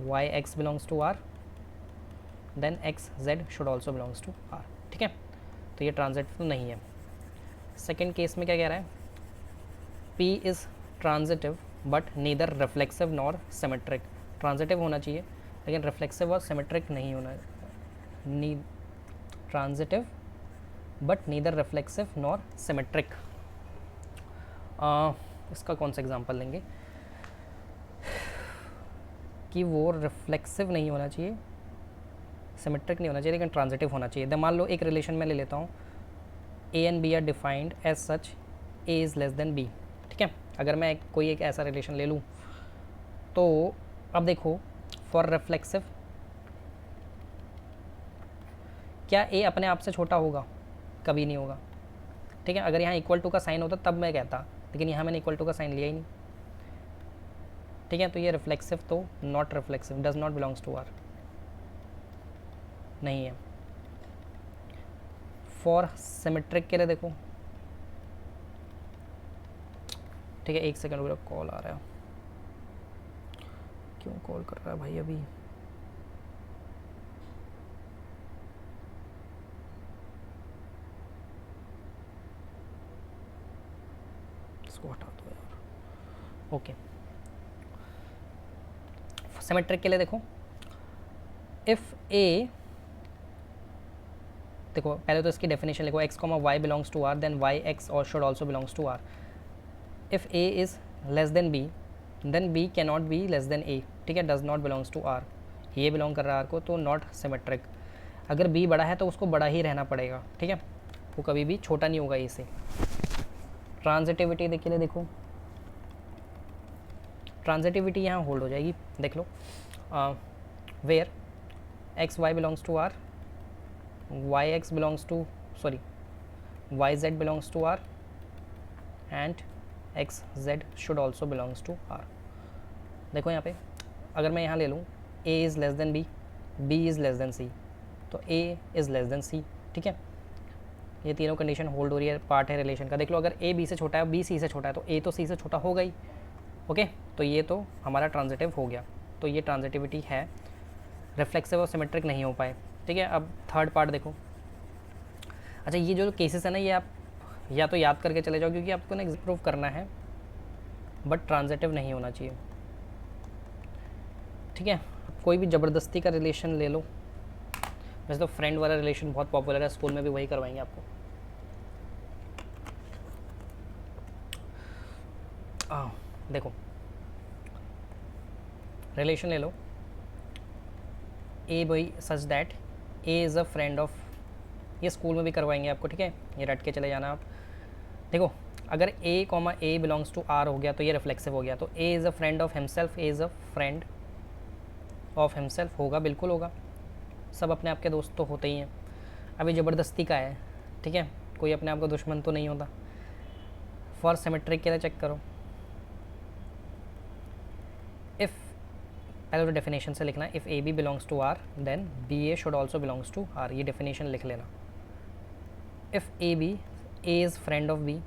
Y x belongs to R, then x Z should also belongs to R. ठीक है, तो ये ट्रांजिटिव तो नहीं है। सेकेंड केस में क्या कह रहा है, P is transitive but neither reflexive nor symmetric. Transitive होना चाहिए लेकिन रिफ्लेक्सिव और सिमेट्रिक नहीं होना, नी transitive but neither reflexive nor symmetric. इसका कौन सा एग्जांपल लेंगे कि वो रिफ्लेक्सिव नहीं होना चाहिए, सिमेट्रिक नहीं होना चाहिए, लेकिन ट्रांजिटिव होना चाहिए। मान लो एक रिलेशन में ले लेता हूँ, A and B are defined as such A is less than B। ठीक है, अगर मैं कोई एक ऐसा रिलेशन ले लूँ, तो अब देखो फॉर रिफ्लेक्सिव क्या A अपने आप से छोटा होगा? कभी नहीं होगा। ठीक है, अगर यहाँ इक्वल टू का साइन होता तब मैं कहता, लेकिन यहाँ मैंने इक्वल टू का साइन लिया ही नहीं। ठीक है, तो ये रिफ्लेक्सिव तो not reflexive, does not belongs to R, नहीं है। फॉर सिमेट्रिक के लिए देखो, ठीक है, एक सेकंड मेरा कॉल आ रहा है, क्यों कॉल कर रहा है भाई अभी। इसको हटा दो यार। ओके, सिमेट्रिक के लिए देखो, इफ़ ए, देखो पहले तो इसकी डेफिनेशन लिखो, x, y belongs to r, then y x और should also belongs to r। If a is less than b, then b can not be less than a, ठीक है, does not belongs to r। ये belong कर रहा है r को, तो not symmetric. अगर b बड़ा है तो उसको बड़ा ही रहना पड़ेगा, ठीक है, वो कभी भी छोटा नहीं होगा a से। ट्रांजिटिविटी देखिए, देखो ट्रांजिटिविटी यहाँ होल्ड हो जाएगी, देख लो, where x Y belongs to R, Y x belongs to, sorry Y Z belongs to R, and X Z should also belongs to R. देखो यहाँ पे अगर मैं यहाँ ले लूँ A is less than B, B is less than C, तो A is less than C, ठीक है, ये तीनों कंडीशन होल्ड हो रही है, पार्ट है रिलेशन का। देख लो अगर ए बी से छोटा है, बी सी से छोटा है, तो ए तो सी से छोटा होगा ही, ओके, तो ये तो हमारा ट्रांजिटिव हो गया, तो ये ट्रांजिटिविटी है, रिफ्लेक्सिव और सिमेट्रिक नहीं हो पाए, ठीक है। अब थर्ड पार्ट देखो, अच्छा ये जो केसेस है ना, ये आप या तो याद करके चले जाओ, क्योंकि आपको ना प्रूव करना है, बट ट्रांजिटिव नहीं होना चाहिए, ठीक है। कोई भी ज़बरदस्ती का रिलेशन ले लो, वैसे तो फ्रेंड वाला रिलेशन बहुत पॉपुलर है, स्कूल में भी वही करवाएंगे आपको। देखो रिलेशन ले लो, A by such that A is a friend of, ये स्कूल में भी करवाएंगे आपको, ठीक है, ये रट के चले जाना आप। देखो अगर A comma A belongs to R हो गया तो ये रिफ्लेक्सिव हो गया, तो A is a friend of himself, A is a friend of himself होगा, बिल्कुल होगा, सब अपने आप के दोस्त तो होते ही हैं। अभी ज़बरदस्ती का है, ठीक है, कोई अपने आप का दुश्मन तो नहीं होता। फॉर सिमेट्रिक के लिए चेक करो, इफ़, पहले तो डेफिनेशन से लिखना, if A B belongs to R then B A should also belongs to R, ये डेफिनेशन लिख लेना। If A B, A is friend of B,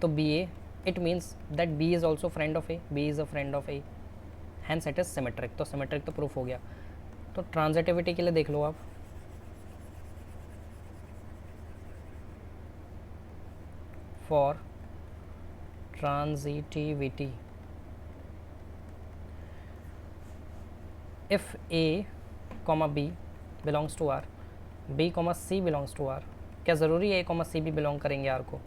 तो B A, it means that B is also friend of A, B is a friend of A, hence it is symmetric, तो symmetric तो proof हो गया। तो transitivity के लिए देख लो आप, for transitivity, if A comma B belongs to R, b comma c belongs to R, क्या ज़रूरी है ए कॉमा सी भी बिलोंग करेंगे आर को?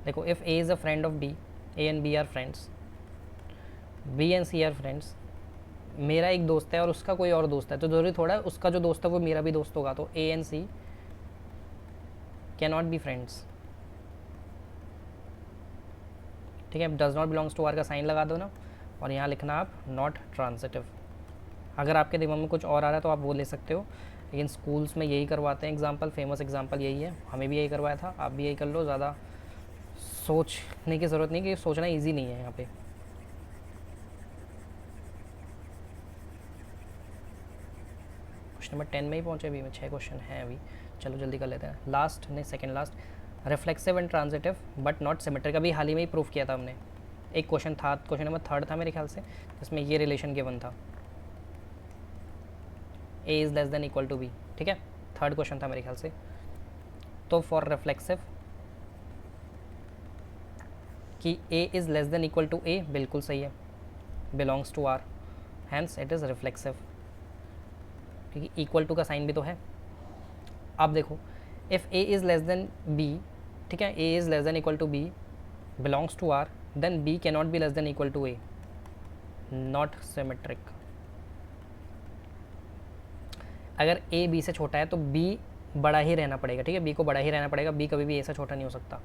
देखो if A is a friend of B, A and B are friends, B and C are friends, मेरा एक दोस्त है और उसका कोई और दोस्त है, तो ज़रूरी थोड़ा है उसका जो दोस्त है वो मेरा भी दोस्त होगा, तो A and C can not be friends, ठीक है। Does not belongs to R का साइन लगा दो ना, और यहाँ लिखना आप नॉट ट्रांजिटिव। अगर आपके दिमाग में कुछ और आ रहा है तो आप वो ले सकते हो, लेकिन स्कूल्स में यही करवाते हैं, एग्जाम्पल फेमस एग्जाम्पल यही है, हमें भी यही करवाया था, आप भी यही कर लो, ज़्यादा सोचने की ज़रूरत नहीं, कि सोचना ईजी नहीं है यहाँ पे। क्वेश्चन नंबर 10 में ही पहुँचे, अभी में 6 क्वेश्चन हैं अभी, चलो जल्दी कर लेते हैं। लास्ट नहीं second last, reflexive and transitive but not symmetric, अभी हाल ही में ही प्रूफ किया था हमने, एक क्वेश्चन था, क्वेश्चन नंबर 3 था मेरे ख्याल से, जिसमें ये रिलेशन गिवन था, A is less than equal to B, ठीक है, 3rd क्वेश्चन था मेरे ख्याल से। तो फॉर रिफ्लेक्सिव कि A is less than equal to A, बिल्कुल सही है, belongs to R, hence it is reflexive, क्योंकि इक्वल टू का साइन भी तो है। अब देखो if A is less than B, ठीक है, A is less than equal to B, belongs to R, then B can not be less than equal to A, not symmetric. अगर A B से छोटा है तो बी बड़ा ही रहना पड़ेगा, ठीक है, बी को बड़ा ही रहना पड़ेगा, बी कभी भी ए से छोटा नहीं हो सकता,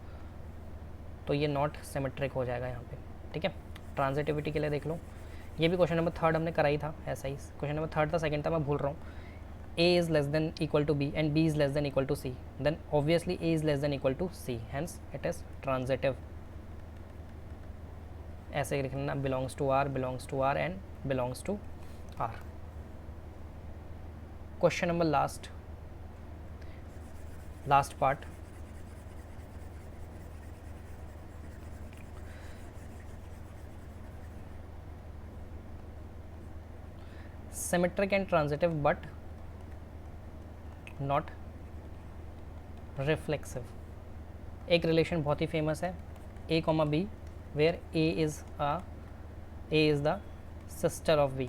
तो ये नॉट सिमेट्रिक हो जाएगा यहाँ पे, ठीक है। ट्रांजिटिविटी के लिए देख लो, ये भी क्वेश्चन नंबर 3 हमने कराई था, ऐसा ही क्वेश्चन नंबर 3 था, 2nd था, मैं भूल रहा हूँ। A is less than equal to B and B is less than equal to C, then obviously A is less than equal to C, hence it is transitive. ऐसे लिखना, belongs to R and belongs to R. Question number last part, symmetric and transitive but not reflexive. एक relation बहुत ही famous है A, B, where A is the sister of B।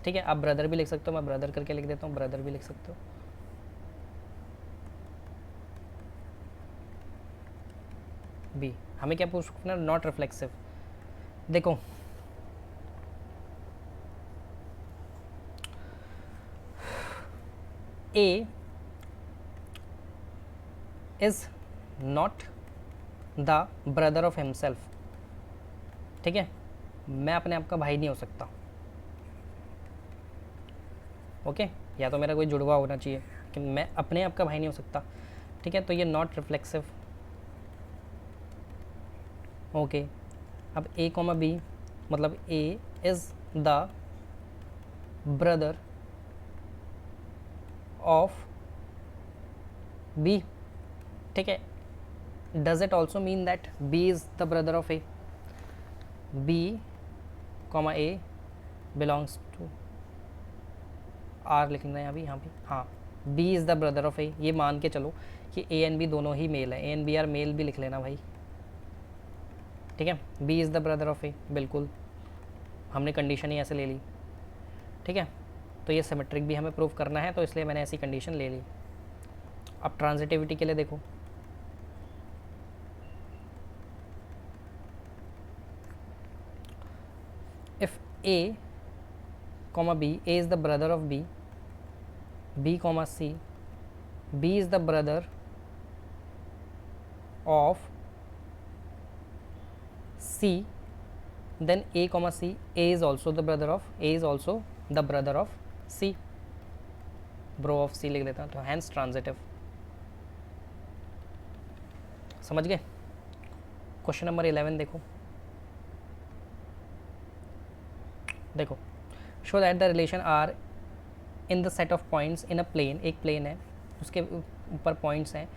ठीक है, आप brother भी लिख सकते हो, मैं ब्रदर करके लिख देता हूँ, ब्रदर भी लिख सकते हो। B हमें क्या पूछना, नॉट रिफ्लेक्सिव। देखो A is not the brother of himself. ठीक है, मैं अपने आप का भाई नहीं हो सकता। ओके, या तो मेरा कोई जुड़वा होना चाहिए कि मैं अपने आप का भाई नहीं हो सकता। ठीक है, तो ये नॉट रिफ्लेक्सिव। ओके, अब A, B मतलब A is the brother of B। ठीक है, does it also mean that B is the brother of A? B, A belongs to R लिखना है अभी यहाँ पे। हाँ, B is the brother of A, ये मान के चलो कि A एंड B दोनों ही मेल है। A and B are male भी लिख लेना भाई। ठीक है, B is the brother of A, बिल्कुल हमने कंडीशन ही ऐसे ले ली। ठीक है, तो ये सिमेट्रिक भी हमें प्रूव करना है, तो इसलिए मैंने ऐसी कंडीशन ले ली। अब ट्रांजिटिविटी के लिए देखो, if A, B, A is the brother of B, B, C, B is the brother of C, then A, C, A is also the brother of C, bro of C लिख देता हूँ, तो hence transitive। समझ गए? Question number 11 देखो, show that the relation R in the set of points in a plane. एक plane है, उसके ऊपर पॉइंट्स हैं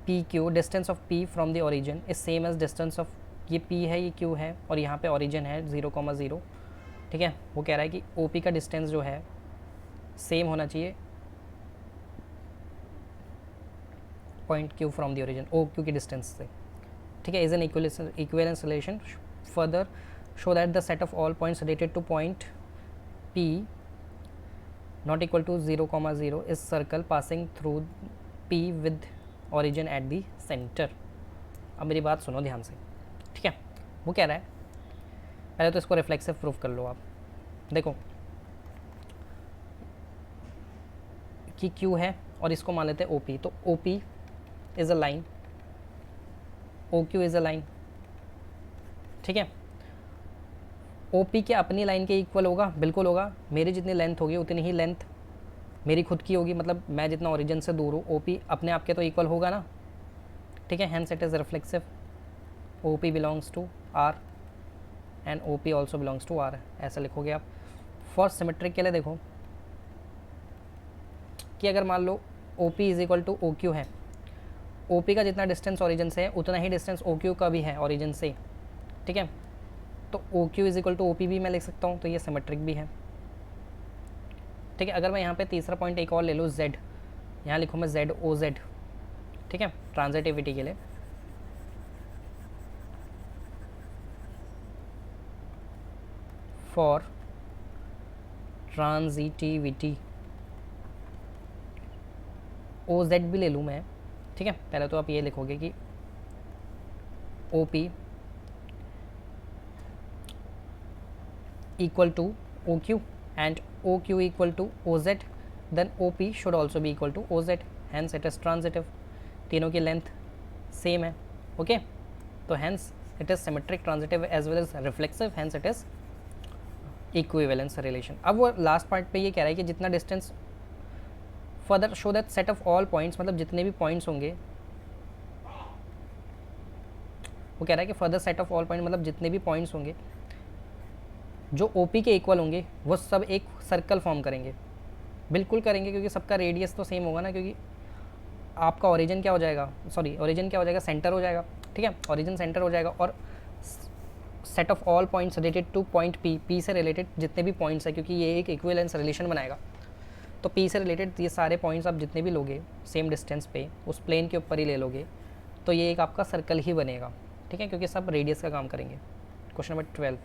P Q, distance of P from the origin is same as distance of, ये P है, ये Q है, और यहाँ पे ओरिजिन है 0,0। ठीक है, वो कह रहा है कि ओ पी का डिस्टेंस जो है सेम होना चाहिए point Q from the origin, O Q की डिस्टेंस से। ठीक है, is an equivalence relation. Further show that the set of all points related to point P not equal to 0,0 is circle passing through P with origin at the center। अब मेरी बात सुनो ध्यान से। ठीक है, वो कह रहा है, पहले तो इसको रिफ्लेक्सिव प्रूफ कर लो आप। देखो कि Q है और इसको मान लेते हैं OP, तो OP is a line, OQ is a line. ठीक है, OP क्या अपनी लाइन के इक्वल होगा? बिल्कुल होगा। मेरी जितनी लेंथ होगी उतनी ही लेंथ मेरी खुद की होगी, मतलब मैं जितना ओरिजिन से दूर हूँ, OP अपने आप के तो इक्वल होगा ना। ठीक है, hence it is reflexive. OP belongs to R and OP also belongs to R, ऐसा लिखोगे आप। फॉर सिमेट्रिक के लिए देखो कि अगर मान लो OP is equal to OQ है, OP का जितना डिस्टेंस ओरिजिन से है उतना ही डिस्टेंस OQ का भी है ओरिजिन से। ठीक है, तो OQ is equal to OP भी मैं लिख सकता हूँ, तो ये सिमेट्रिक भी है। ठीक है, अगर मैं यहाँ पे तीसरा पॉइंट एक और ले लूँ, Z, यहाँ लिखूँ मैं ZOZ। ठीक है, ट्रांजिटिविटी के लिए फॉर ट्रांजिटिविटी OZ भी ले लूँ मैं। ठीक है, पहले तो आप ये लिखोगे कि OP equal to OQ and OQ equal to OZ, then OP should also be equal to OZ, hence it is transitive। तीनों की लेंथ सेम है। ओके, तो hence it is symmetric, transitive as well as reflexive, hence it is equivalence relation। अब वो last part पे ये कह रहा है कि जितना distance, further show that set of all points, मतलब जितने भी पॉइंट्स होंगे, वो कह रहा है कि further set of all point मतलब जितने भी पॉइंट्स होंगे जो OP के इक्वल होंगे वो सब एक सर्कल फॉर्म करेंगे। बिल्कुल करेंगे, क्योंकि सबका रेडियस तो सेम होगा ना, क्योंकि आपका ओरिजिन क्या हो जाएगा, ओरिजिन क्या हो जाएगा, सेंटर हो जाएगा। ठीक है, ओरिजिन सेंटर हो जाएगा, और set of all points related to point P से रिलेटेड जितने भी पॉइंट्स है, क्योंकि ये एक इक्विवेलेंस रिलेशन बनाएगा। तो P से रिलेटेड ये सारे पॉइंट्स आप जितने भी लोगे सेम डिस्टेंस पे उस प्लेन के ऊपर ही ले लोगे तो ये एक आपका सर्कल ही बनेगा, ठीक है, क्योंकि सब रेडियस का काम करेंगे। Question number 12,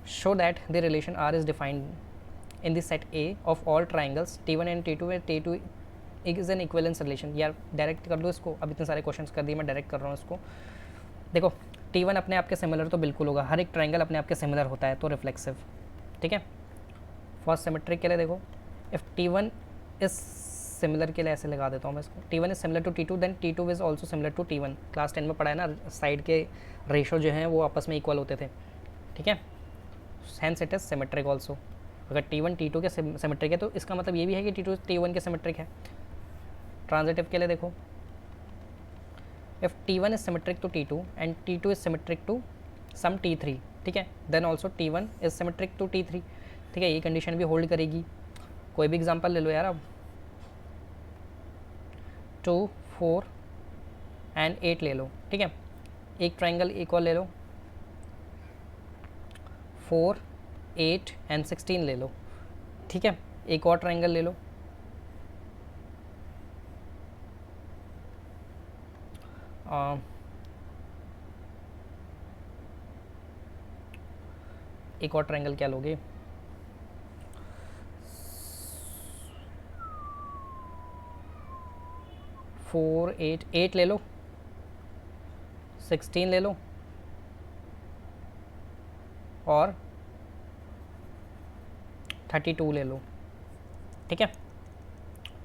show that the relation R is defined in the set A of all triangles T1 and T2 में T2 is an equivalence relation. यार डायरेक्ट कर दो इसको, अब इतने सारे क्वेश्चंस कर दिए, मैं डायरेक्ट कर रहा हूँ इसको। देखो T1 अपने आप के सिमिलर तो बिल्कुल होगा, हर एक ट्राइंगल अपने आप के सिमिलर होता है, तो रिफ्लेक्सिव, ठीक है। फर्स्ट सिमेट्रिक के लिए देखो, इफ़ T1 इज सिमिलर के लिए ऐसे लगा देता हूँ मैं इसको, T1 is similar to T2 then T2 is also similar to T1। Class 10 में पढ़ा है ना, साइड के रेशो जो हैं वो आपस में इक्वल होते थे, ठीक है। Hence it is symmetric also. अगर T1 T2 के सिमेट्रिक है तो इसका मतलब ये भी है कि T2 T1 के सिमेट्रिक है। ट्रांजिटिव के लिए देखो, if T1 is symmetric to T2 and T2 is symmetric to some T3, ठीक है, then also T1 is symmetric to T3, ठीक है। ये कंडीशन भी होल्ड करेगी। कोई भी एग्जांपल ले लो यार, अब 2, 4 एंड 8 ले लो, ठीक है। एक ट्राइंगल एक और ले लो, 4, 8 एंड 16 ले लो, ठीक है। एक और ट्राइंगल ले लो, एक और ट्राइंगल क्या लोगे, 4, 8 ले लो, 16 ले लो और 32 ले लो, ठीक है।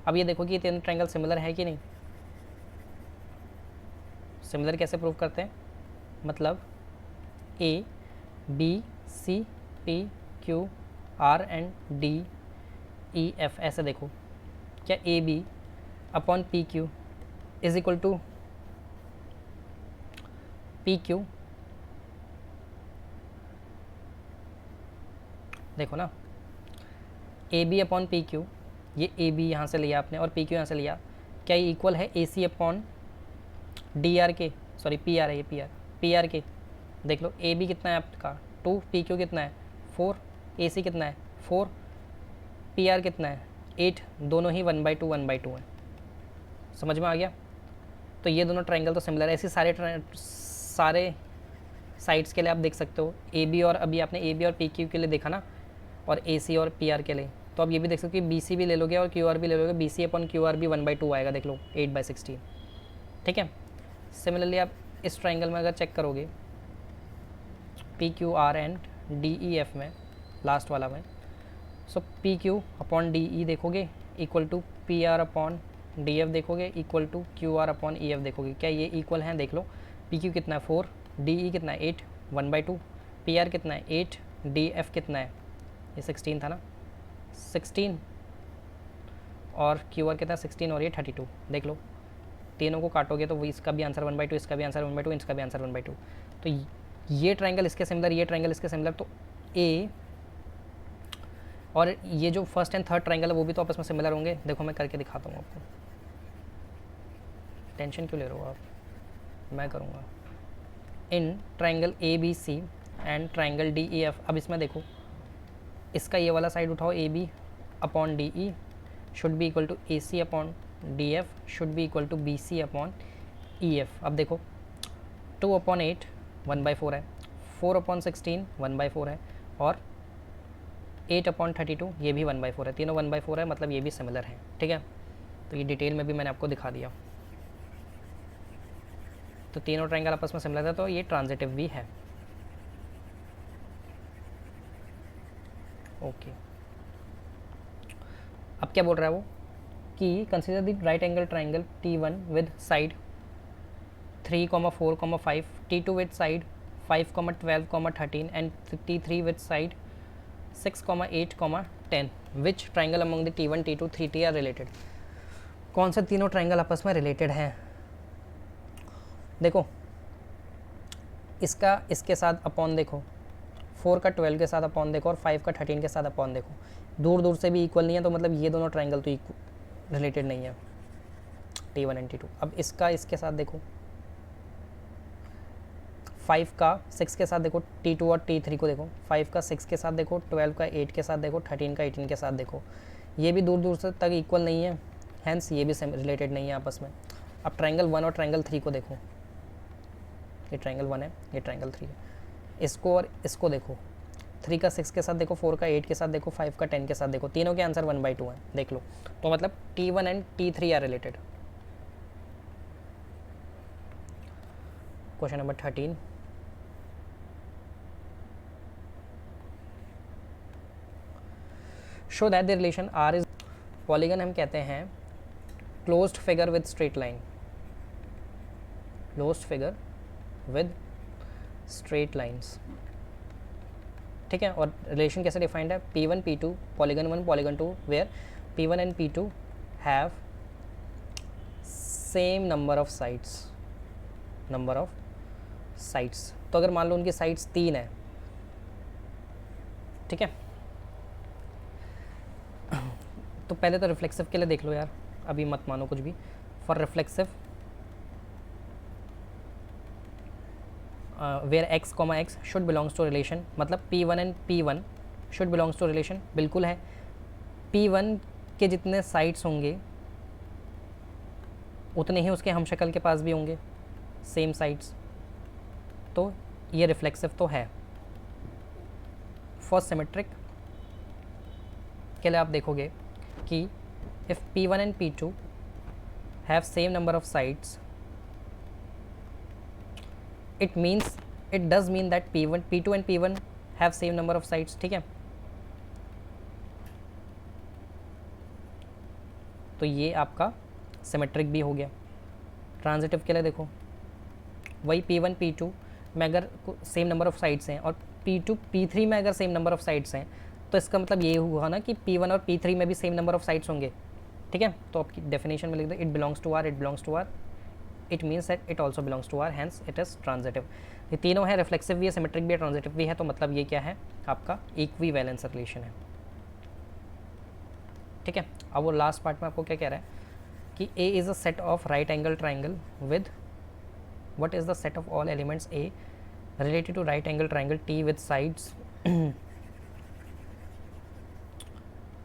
अब ये देखो कि ये तीनों ट्रायंगल सिमिलर है कि नहीं। सिमिलर कैसे प्रूव करते हैं, मतलब A, B, C, P, Q, R and D, E, F ऐसे देखो, क्या A B upon P Q is equal to P Q, देखो ना, A B upon P Q, ये ए बी यहाँ से लिया आपने और पी क्यू यहाँ से लिया, क्या ये इक्वल है ए सी अपॉन डी आर के, सॉरी पी आर है ये, पी आर के। देख लो ए बी कितना है आपका 2, पी क्यू कितना है 4, ए सी कितना है 4, पी आर कितना है 8, दोनों ही 1/2 है। समझ में आ गया। तो ये दोनों ट्रायंगल तो सिमिलर है। ऐसे सारे साइड्स के लिए आप देख सकते हो, ए बी और अभी आपने ए बी और पी क्यू के लिए देखा ना, और ए सी और पी आर के लिए, तो आप ये भी देख सकते हो कि बी सी भी ले लोगे और क्यू आर भी ले लोगे, B C upon Q R भी 1/2 आएगा, देख लो 8/16, ठीक है। सिमिलरली आप इस ट्राइंगल में अगर चेक करोगे P Q R and D E F में, लास्ट वाला में, so P Q upon D E देखोगे equal to P R upon D F देखोगे equal to Q R upon E F देखोगे, क्या ये इक्वल हैं, देख लो। पी क्यू कितना है 4, डी ई कितना है 8, 1/2, पी आर कितना है 8, डी एफ कितना है, ये 16 था ना, 16, और क्यू आर कितना है 16 और ये 32, देख लो। तीनों को काटोगे तो वो इसका भी आंसर 1/2, इसका भी आंसर 1/2, इसका भी आंसर 1/2। तो ये ट्रायंगल इसके सिमिलर, ये ट्रायंगल इसके सिमिलर, तो ए और ये जो फर्स्ट एंड थर्ड ट्रायंगल है वो भी तो आपस में सिमिलर होंगे। देखो मैं करके दिखाता हूँ आपको, टेंशन क्यों ले रहे हो आप, मैं करूँगा। In triangle A B C and triangle D E F, अब इसमें देखो इसका ये वाला साइड उठाओ, A B upon D E should be equal to A C upon D F should be equal to B C upon E F. अब देखो 2/8 1/4 है, 4/16 1/4 है, और 8/32 ये भी 1/4 है, तीनों 1/4 है, मतलब ये भी सिमिलर है, ठीक है। तो ये डिटेल में भी मैंने आपको दिखा दिया। तो तीनों ट्रायंगल आपस में सिमिलर है, तो ये ट्रांजिटिव भी है। ओके, अब क्या बोल रहा है वो कि consider the right angle triangle T1 with side 3,4,5, T2 with side 5,12,13 and T3 with side 6,8,10, which triangle among the T1, T2, 3T are related. कौन से तीनों ट्रायंगल आपस में रिलेटेड हैं। देखो इसका इसके साथ अपॉन देखो, 4 का 12 के साथ अपॉन देखो, और 5 का 13 के साथ अपॉन देखो, दूर दूर से भी इक्वल नहीं है, तो मतलब ये दोनों ट्रायंगल तो रिलेटेड नहीं है, T1 एंड T2। अब इसका इसके साथ देखो, 5 का 6 के साथ देखो, T2 और T3 को देखो, 5 का 6 के साथ देखो, 12 का 8 के साथ देखो, 13 का 18 के साथ देखो, ये भी दूर दूर से तक इक्वल नहीं है, हैंस ये भी रिलेटेड नहीं है आपस में। अब ट्रायंगल 1 और ट्रायंगल 3 को देखो, ये ट्रायंगल 1 है, ये ट्रायंगल 3 है, इसको और इसको देखो, 3 का 6 के साथ देखो, 4 का 8 के साथ देखो, 5 का 10 के साथ देखो, तीनों के आंसर 1/2 है, देख लो। तो मतलब T1 एंड T3 are related. Question number 13, show that the relation R is, polygon हम कहते हैं closed figure with straight line, closed figure with straight lines, ठीक है। और रिलेशन कैसे डिफाइंड है, P1 P2 polygon 1 polygon 2 where P1 and P2 have same number of sides, number of sides. तो अगर मान लो उनकी साइड्स 3 है, ठीक है, तो पहले तो रिफ्लेक्सिव के लिए देख लो यार, अभी मत मानो कुछ भी। For reflexive where x, x should belongs to relation, मतलब P1 and P1 should belongs to relation, बिल्कुल है। P1 के जितने साइड्स होंगे उतने ही उसके हमशक्ल के पास भी होंगे, सेम साइड्स, तो ये रिफ्लेक्सिव तो है। फॉर सिमेट्रिक के लिए आप देखोगे कि if P1 and P2 have same number of sides, it does mean that P2 and P1 have same number of sides, ठीक है। तो ये आपका सिमेट्रिक भी हो गया। ट्रांजिटिव के लिए देखो, वही P1 P2 में अगर सेम नंबर ऑफ साइड्स हैं और P2 P3 में अगर सेम नंबर ऑफ साइड्स हैं, तो इसका मतलब ये हुआ ना कि P1 और P3 में भी सेम नंबर ऑफ साइड्स होंगे, ठीक है। तो आपकी डेफिनेशन में लिख दो, it belongs to R, it belongs to R, it means that it also belongs to R, hence it is transitive. ये तीनों है, रिफ्लेक्सिव भी है, सिमेट्रिक भी है, ट्रांजिटिव भी है, तो मतलब ये क्या है, आपका इक्विवेलेंस रिलेशन है, ठीक है। अब वो लास्ट पार्ट में आपको क्या कह रहा है कि A is a set of right angle triangle with, what is the set of all elements A related to right angle triangle T with sides,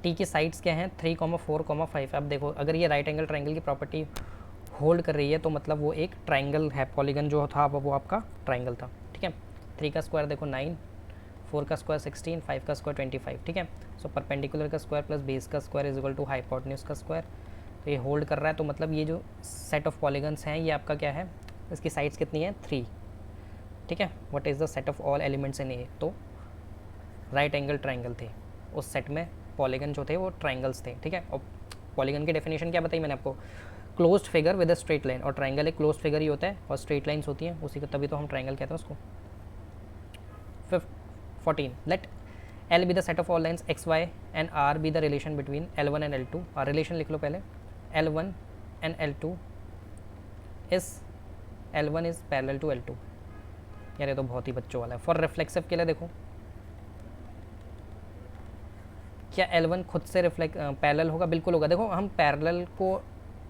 T की साइड्स क्या हैं, 3, 4, 5। अब देखो, अगर ये राइट एंगल ट्राइंगल की प्रॉपर्टी होल्ड कर रही है तो मतलब वो एक ट्राइंगल है, पॉलीगन जो था वो आपका ट्राइंगल था, ठीक है। 3 का स्क्वायर देखो 9, 4 का स्क्वायर 16, 5 का स्क्वायर 25, ठीक है। सो परपेंडिकुलर का स्क्वायर प्लस बेस का square is equal to hypotenuse का स्क्वायर, तो ये होल्ड कर रहा है। तो मतलब ये जो सेट ऑफ पॉलीगन्स हैं ये आपका क्या है, इसकी साइड्स कितनी है, 3, ठीक है। What is the set of all elements in A, तो राइट एंगल ट्राइंगल थे उस सेट में, पॉलीगन जो थे वो ट्राइंगल्स थे, ठीक है। और पॉलीगन की डेफिनेशन क्या बताई मैंने आपको, closed figure with a straight line, और ट्राइंगल एक क्लोज्ड फिगर ही होता है और स्ट्रेट लाइंस होती हैं उसी को, तभी तो हम ट्राइंगल कहते हैं उसको। 14 let L be the set of all lines X Y and R be the relation between L1 and L2, और रिलेशन लिख लो पहले, L1 and L2 is L1 is parallel to L2। यार ये तो बहुत ही बच्चों वाला है। फॉर रिफ्लेक्सिव के लिए देखो, क्या L1 खुद से पैरेलल होगा, बिल्कुल होगा। देखो हम पैरेलल को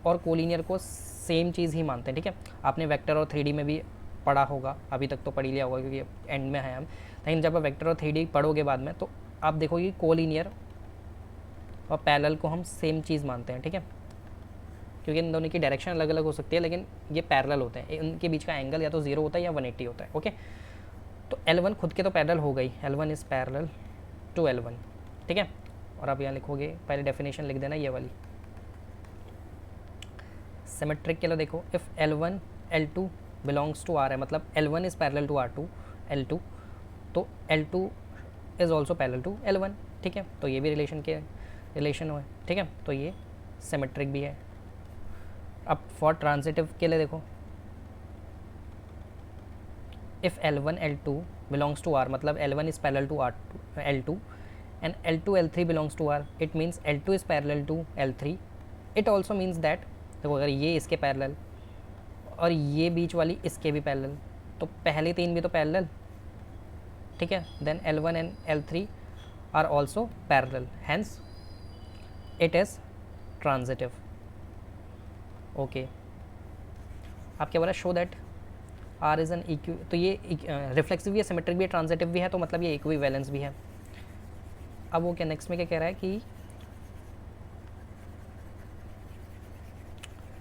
और कोलिनियर को सेम चीज़ ही मानते हैं, ठीक है। आपने वेक्टर और 3D में भी पढ़ा होगा, अभी तक तो पढ़ लिया होगा क्योंकि एंड में है हम, लेकिन जब आप वेक्टर और 3D पढ़ोगे बाद में तो आप देखोगे कोलिनियर और पैरेलल को हम सेम चीज़ मानते हैं, ठीक है। क्योंकि इन दोनों की डायरेक्शन अलग अलग हो सकती है लेकिन ये पैरेलल होते हैं, इनके बीच का एंगल या तो 0 होता है या 180 होता है, ओके। तो L1 खुद के तो पैरेलल हो गई, L1 is parallel to L1, ठीक है। और आप यहाँ लिखोगे, पहले डेफिनेशन लिख देना ये वाली। सिमेट्रिक के लिए देखो, if L1 L2 belongs to R है, मतलब L1 is parallel to R2 L2, तो L2 is also parallel to L1, ठीक है। तो ये भी रिलेशन हो है, ठीक है। तो ये सिमेट्रिक भी है। अब फॉर ट्रांजिटिव के लिए देखो, if L1 L2 belongs to R, मतलब L1 is parallel to L2 and L2 L3 belongs to R, it means L2 is parallel to L3, it also means that, देखो अगर ये इसके पैरेलल और ये बीच वाली इसके भी पैरेलल, तो पहले 3 भी तो पैरेलल, ठीक है। Then L1 and L3 are also parallel, hence it is transitive, okay। आप क्या बोला, show that R is an equi, तो ये रिफ्लेक्सिव भी है, सिमेट्रिक भी है, ट्रांजिटिव भी है, तो मतलब ये इक्विवेलेंस भी है। अब वो क्या नेक्स्ट में क्या कह रहा है कि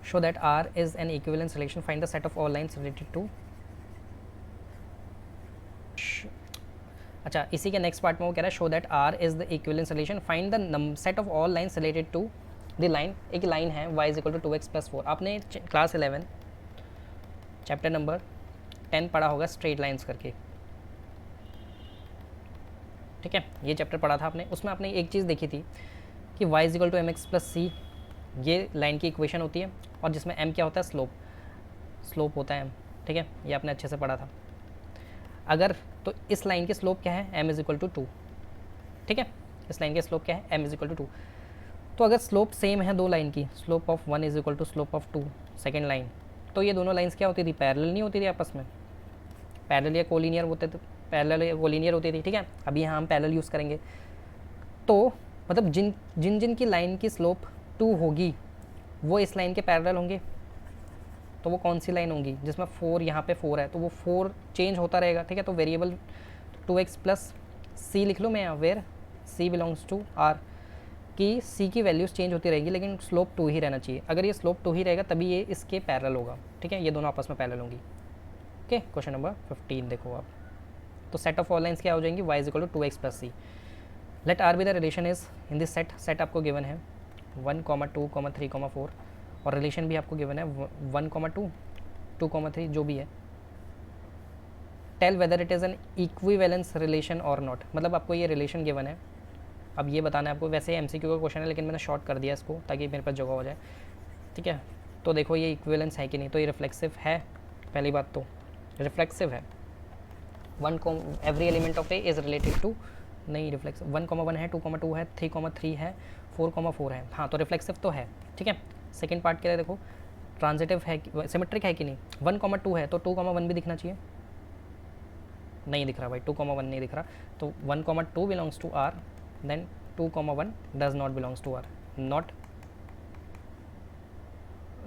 show that R is an equivalence relation, find the set of all lines related to. अच्छा, इसी के नेक्स्ट पार्ट में वो कह रहा है show that R is the equivalence relation, find the set of all lines related to the line. एक line है y is equal to 2x plus 4। आपने क्लास 11 चैप्टर नंबर 10 पढ़ा होगा स्ट्रेट लाइन्स करके, ठीक है, ये चैप्टर पढ़ा था आपने। उसमें आपने एक चीज़ देखी थी कि y is equal to mx plus c ये लाइन की इक्वेशन होती है, और जिसमें m क्या होता है, स्लोप होता है m, ठीक है, ये आपने अच्छे से पढ़ा था। अगर तो इस लाइन की स्लोप क्या है, m इज इक्वल टू 2, ठीक है, इस लाइन की स्लोप क्या है, m इज इक्वल टू 2। तो अगर स्लोप सेम है दो लाइन की, slope of 1 is equal to slope of 2 second line, तो ये दोनों लाइन्स क्या होती थी, पैरेलल नहीं होती थी आपस में, पैरेलल या कोलिनियर होते थे, पैरेलल या कोलिनियर होती थी, ठीक है। अभी यहाँ हम पैरेलल यूज़ करेंगे, तो मतलब जिन जिन जिन की लाइन की स्लोप 2 होगी वो इस लाइन के पैरेलल होंगे। तो वो कौन सी लाइन होंगी, जिसमें 4 यहाँ पे 4 है, तो वो 4 चेंज होता रहेगा, ठीक है। तो वेरिएबल 2x प्लस c लिख लो मैं यहाँ, where c belongs to r, कि c की वैल्यूज़ चेंज होती रहेगी लेकिन स्लोप 2 ही रहना चाहिए। अगर ये स्लोप 2 ही रहेगा तभी ये इसके पैरेलल होगा, ठीक है, ये दोनों आपस में पैरेलल होंगी। ओके, क्वेश्चन नंबर 15 देखो आप। तो सेट ऑफ ऑल लाइन्स क्या हो जाएंगी, y is equal to 2x plus c. Let R be the relation is in this set आपको गिवन है 1, 2, 3, 4, और रिलेशन भी आपको गिवन है 1, 2, 2, 3 जो भी है। Tell whether it is an equivalence relation और नॉट, मतलब आपको ये रिलेशन गिवन है, अब ये बताना है आपको। वैसे MCQ का क्वेश्चन है लेकिन मैंने शॉर्ट कर दिया इसको ताकि मेरे पास जगह हो जाए, ठीक है। तो देखो ये इक्विवेलेंस है कि नहीं, तो ये रिफ्लेक्सिव है, पहली बात तो रिफ्लेक्सिव है। Every element of A is related to, नहीं रिफ्लेक्सिव 1, 1 है, 2, 2 है, 3, है, 4, है, हाँ तो रिफ्लेक्सिव तो है, ठीक है। सेकेंड पार्ट के लिए देखो ट्रांजिटिव है, सिमेट्रिक है कि नहीं, 1, 2 है तो 2, 1 भी दिखना चाहिए, नहीं दिख रहा भाई, 2, 1 नहीं दिख रहा, तो 1, 2 belongs to R, then 2, 1 does not belongs to R,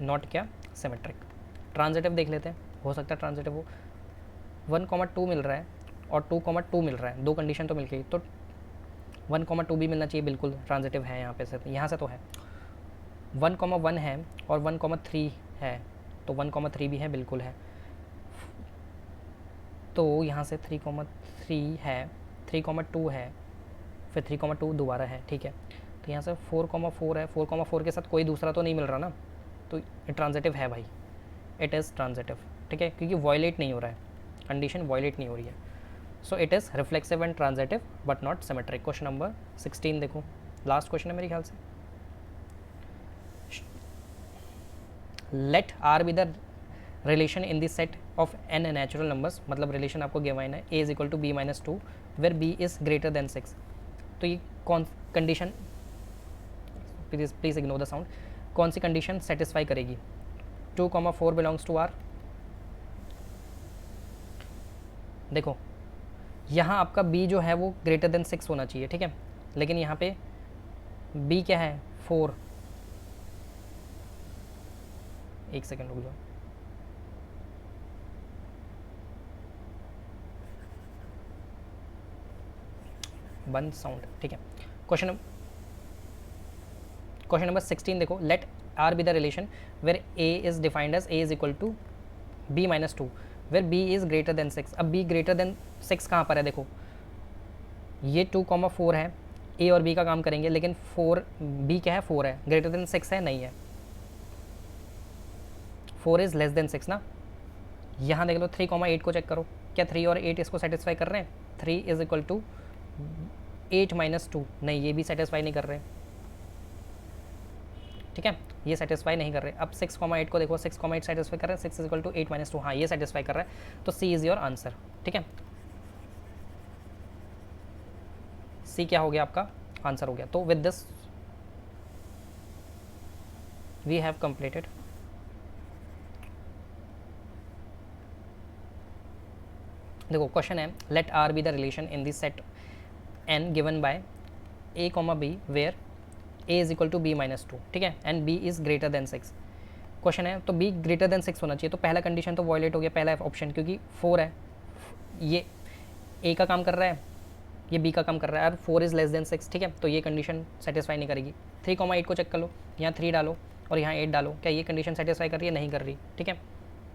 not क्या, सिमेट्रिक। ट्रांजिटिव देख लेते हैं, हो सकता है ट्रांजिटिव हो, 1, 2 मिल रहा है और 2, 2 मिल रहा है, दो कंडीशन तो मिल गई, तो 1, 2 भी मिलना चाहिए, बिल्कुल ट्रांजिटिव है यहाँ पे से, यहाँ से तो है। 1, 1 है और 1, 3 है, तो 1, 3 भी है, बिल्कुल है। तो यहाँ से 3, 3 है, 3, 2 है, फिर 3, 2 दोबारा है, ठीक है। तो यहाँ से 4, 4 है, 4, 4 के साथ कोई दूसरा तो नहीं मिल रहा ना, तो ट्रांजिटिव है भाई, इट इज़ ट्रांजिटिव, ठीक है, क्योंकि वॉयलेट नहीं हो रहा है, कंडीशन वॉयलेट नहीं हो रही है। So it is reflexive and transitive but not symmetric. Question number 16 देखो, लास्ट क्वेश्चन है मेरे ख्याल से। Let R be the relation in this set of N natural numbers, मतलब रिलेशन आपको गिवन है a is equal to b minus 2 where b is greater than 6। तो ये कौन condition, please ignore the sound, कौन सी कंडीशन सेटिस्फाई करेगी, 2, 4 belongs to R. देखो यहाँ आपका b जो है वो ग्रेटर देन 6 होना चाहिए, ठीक है, लेकिन यहाँ पे b क्या है, 4, एक सेकेंड रुक जाओ, बंद साउंड, ठीक है। क्वेश्चन नंबर 16 देखो, let R be the relation where a is defined as a is equal to b minus 2 where b is greater than 6। अब b ग्रेटर देन 6 कहाँ पर है, देखो ये 2, 4 है, a और b का काम करेंगे, लेकिन 4 b क्या है, 4 है, ग्रेटर देन 6 है, नहीं है, 4 इज़ लेस देन 6 ना। यहाँ देख लो 3, 8 को चेक करो, क्या 3 और 8 इसको सेटिस्फाई कर रहे हैं, 3 इज इक्वल टू 8 माइनस 2, नहीं ये भी सेटिस्फाई नहीं कर रहे, ठीक है, ये सेटिस्फाई नहीं कर रहे। अब 6, 8 को देखो, 6, 8 सेटिस्फाई कर रहे हैं, 6 इज इक्वल टू 8 माइनस 2, हाँ ये सेटिस्फाई कर रहा है, तो सी इज़ योर आंसर, ठीक है, सी क्या हो गया आपका आंसर हो गया। तो with this we have completed देखो क्वेश्चन है, let R be the relation in this set N given by a, b where a is equal to b minus 2, ठीक है, and b is greater than 6। Question है तो b greater than 6 होना चाहिए, तो पहला कंडीशन तो वॉयलेट हो गया, पहला ऑप्शन, क्योंकि 4 है, ये a का काम कर रहा है, ये b का काम कर रहा है, और 4 इज़ लेस देन 6, ठीक है, तो ये कंडीशन सेटिस्फाई नहीं करेगी। 3, 8 को चेक कर लो, यहाँ 3 डालो, और यहाँ 8 डालो, क्या ये कंडीशन सेटिस्फाई कर रही है? नहीं कर रही, ठीक है,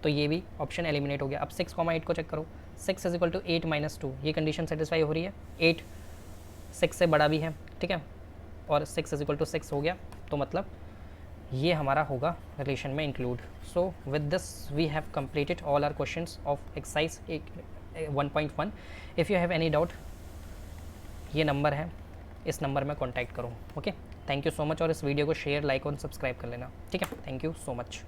तो ये भी ऑप्शन एलिमिनेट हो गया। अब 6, 8 को चेक करो, 6 इज इक्वल टू 8 माइनस 2, ये कंडीशन सेटिस्फाई हो रही है, 8 6 से बड़ा भी है, ठीक है, और 6 इज इक्वल टू 6 हो गया, तो मतलब ये हमारा होगा रिलेशन में include. So with this we have completed all our questions of exercise 1.1। If you have any doubt, ये नंबर है, इस नंबर में कॉन्टैक्ट करो। Okay, thank you so much, और इस वीडियो को शेयर, लाइक और सब्सक्राइब कर लेना, ठीक है, थैंक यू सो मच।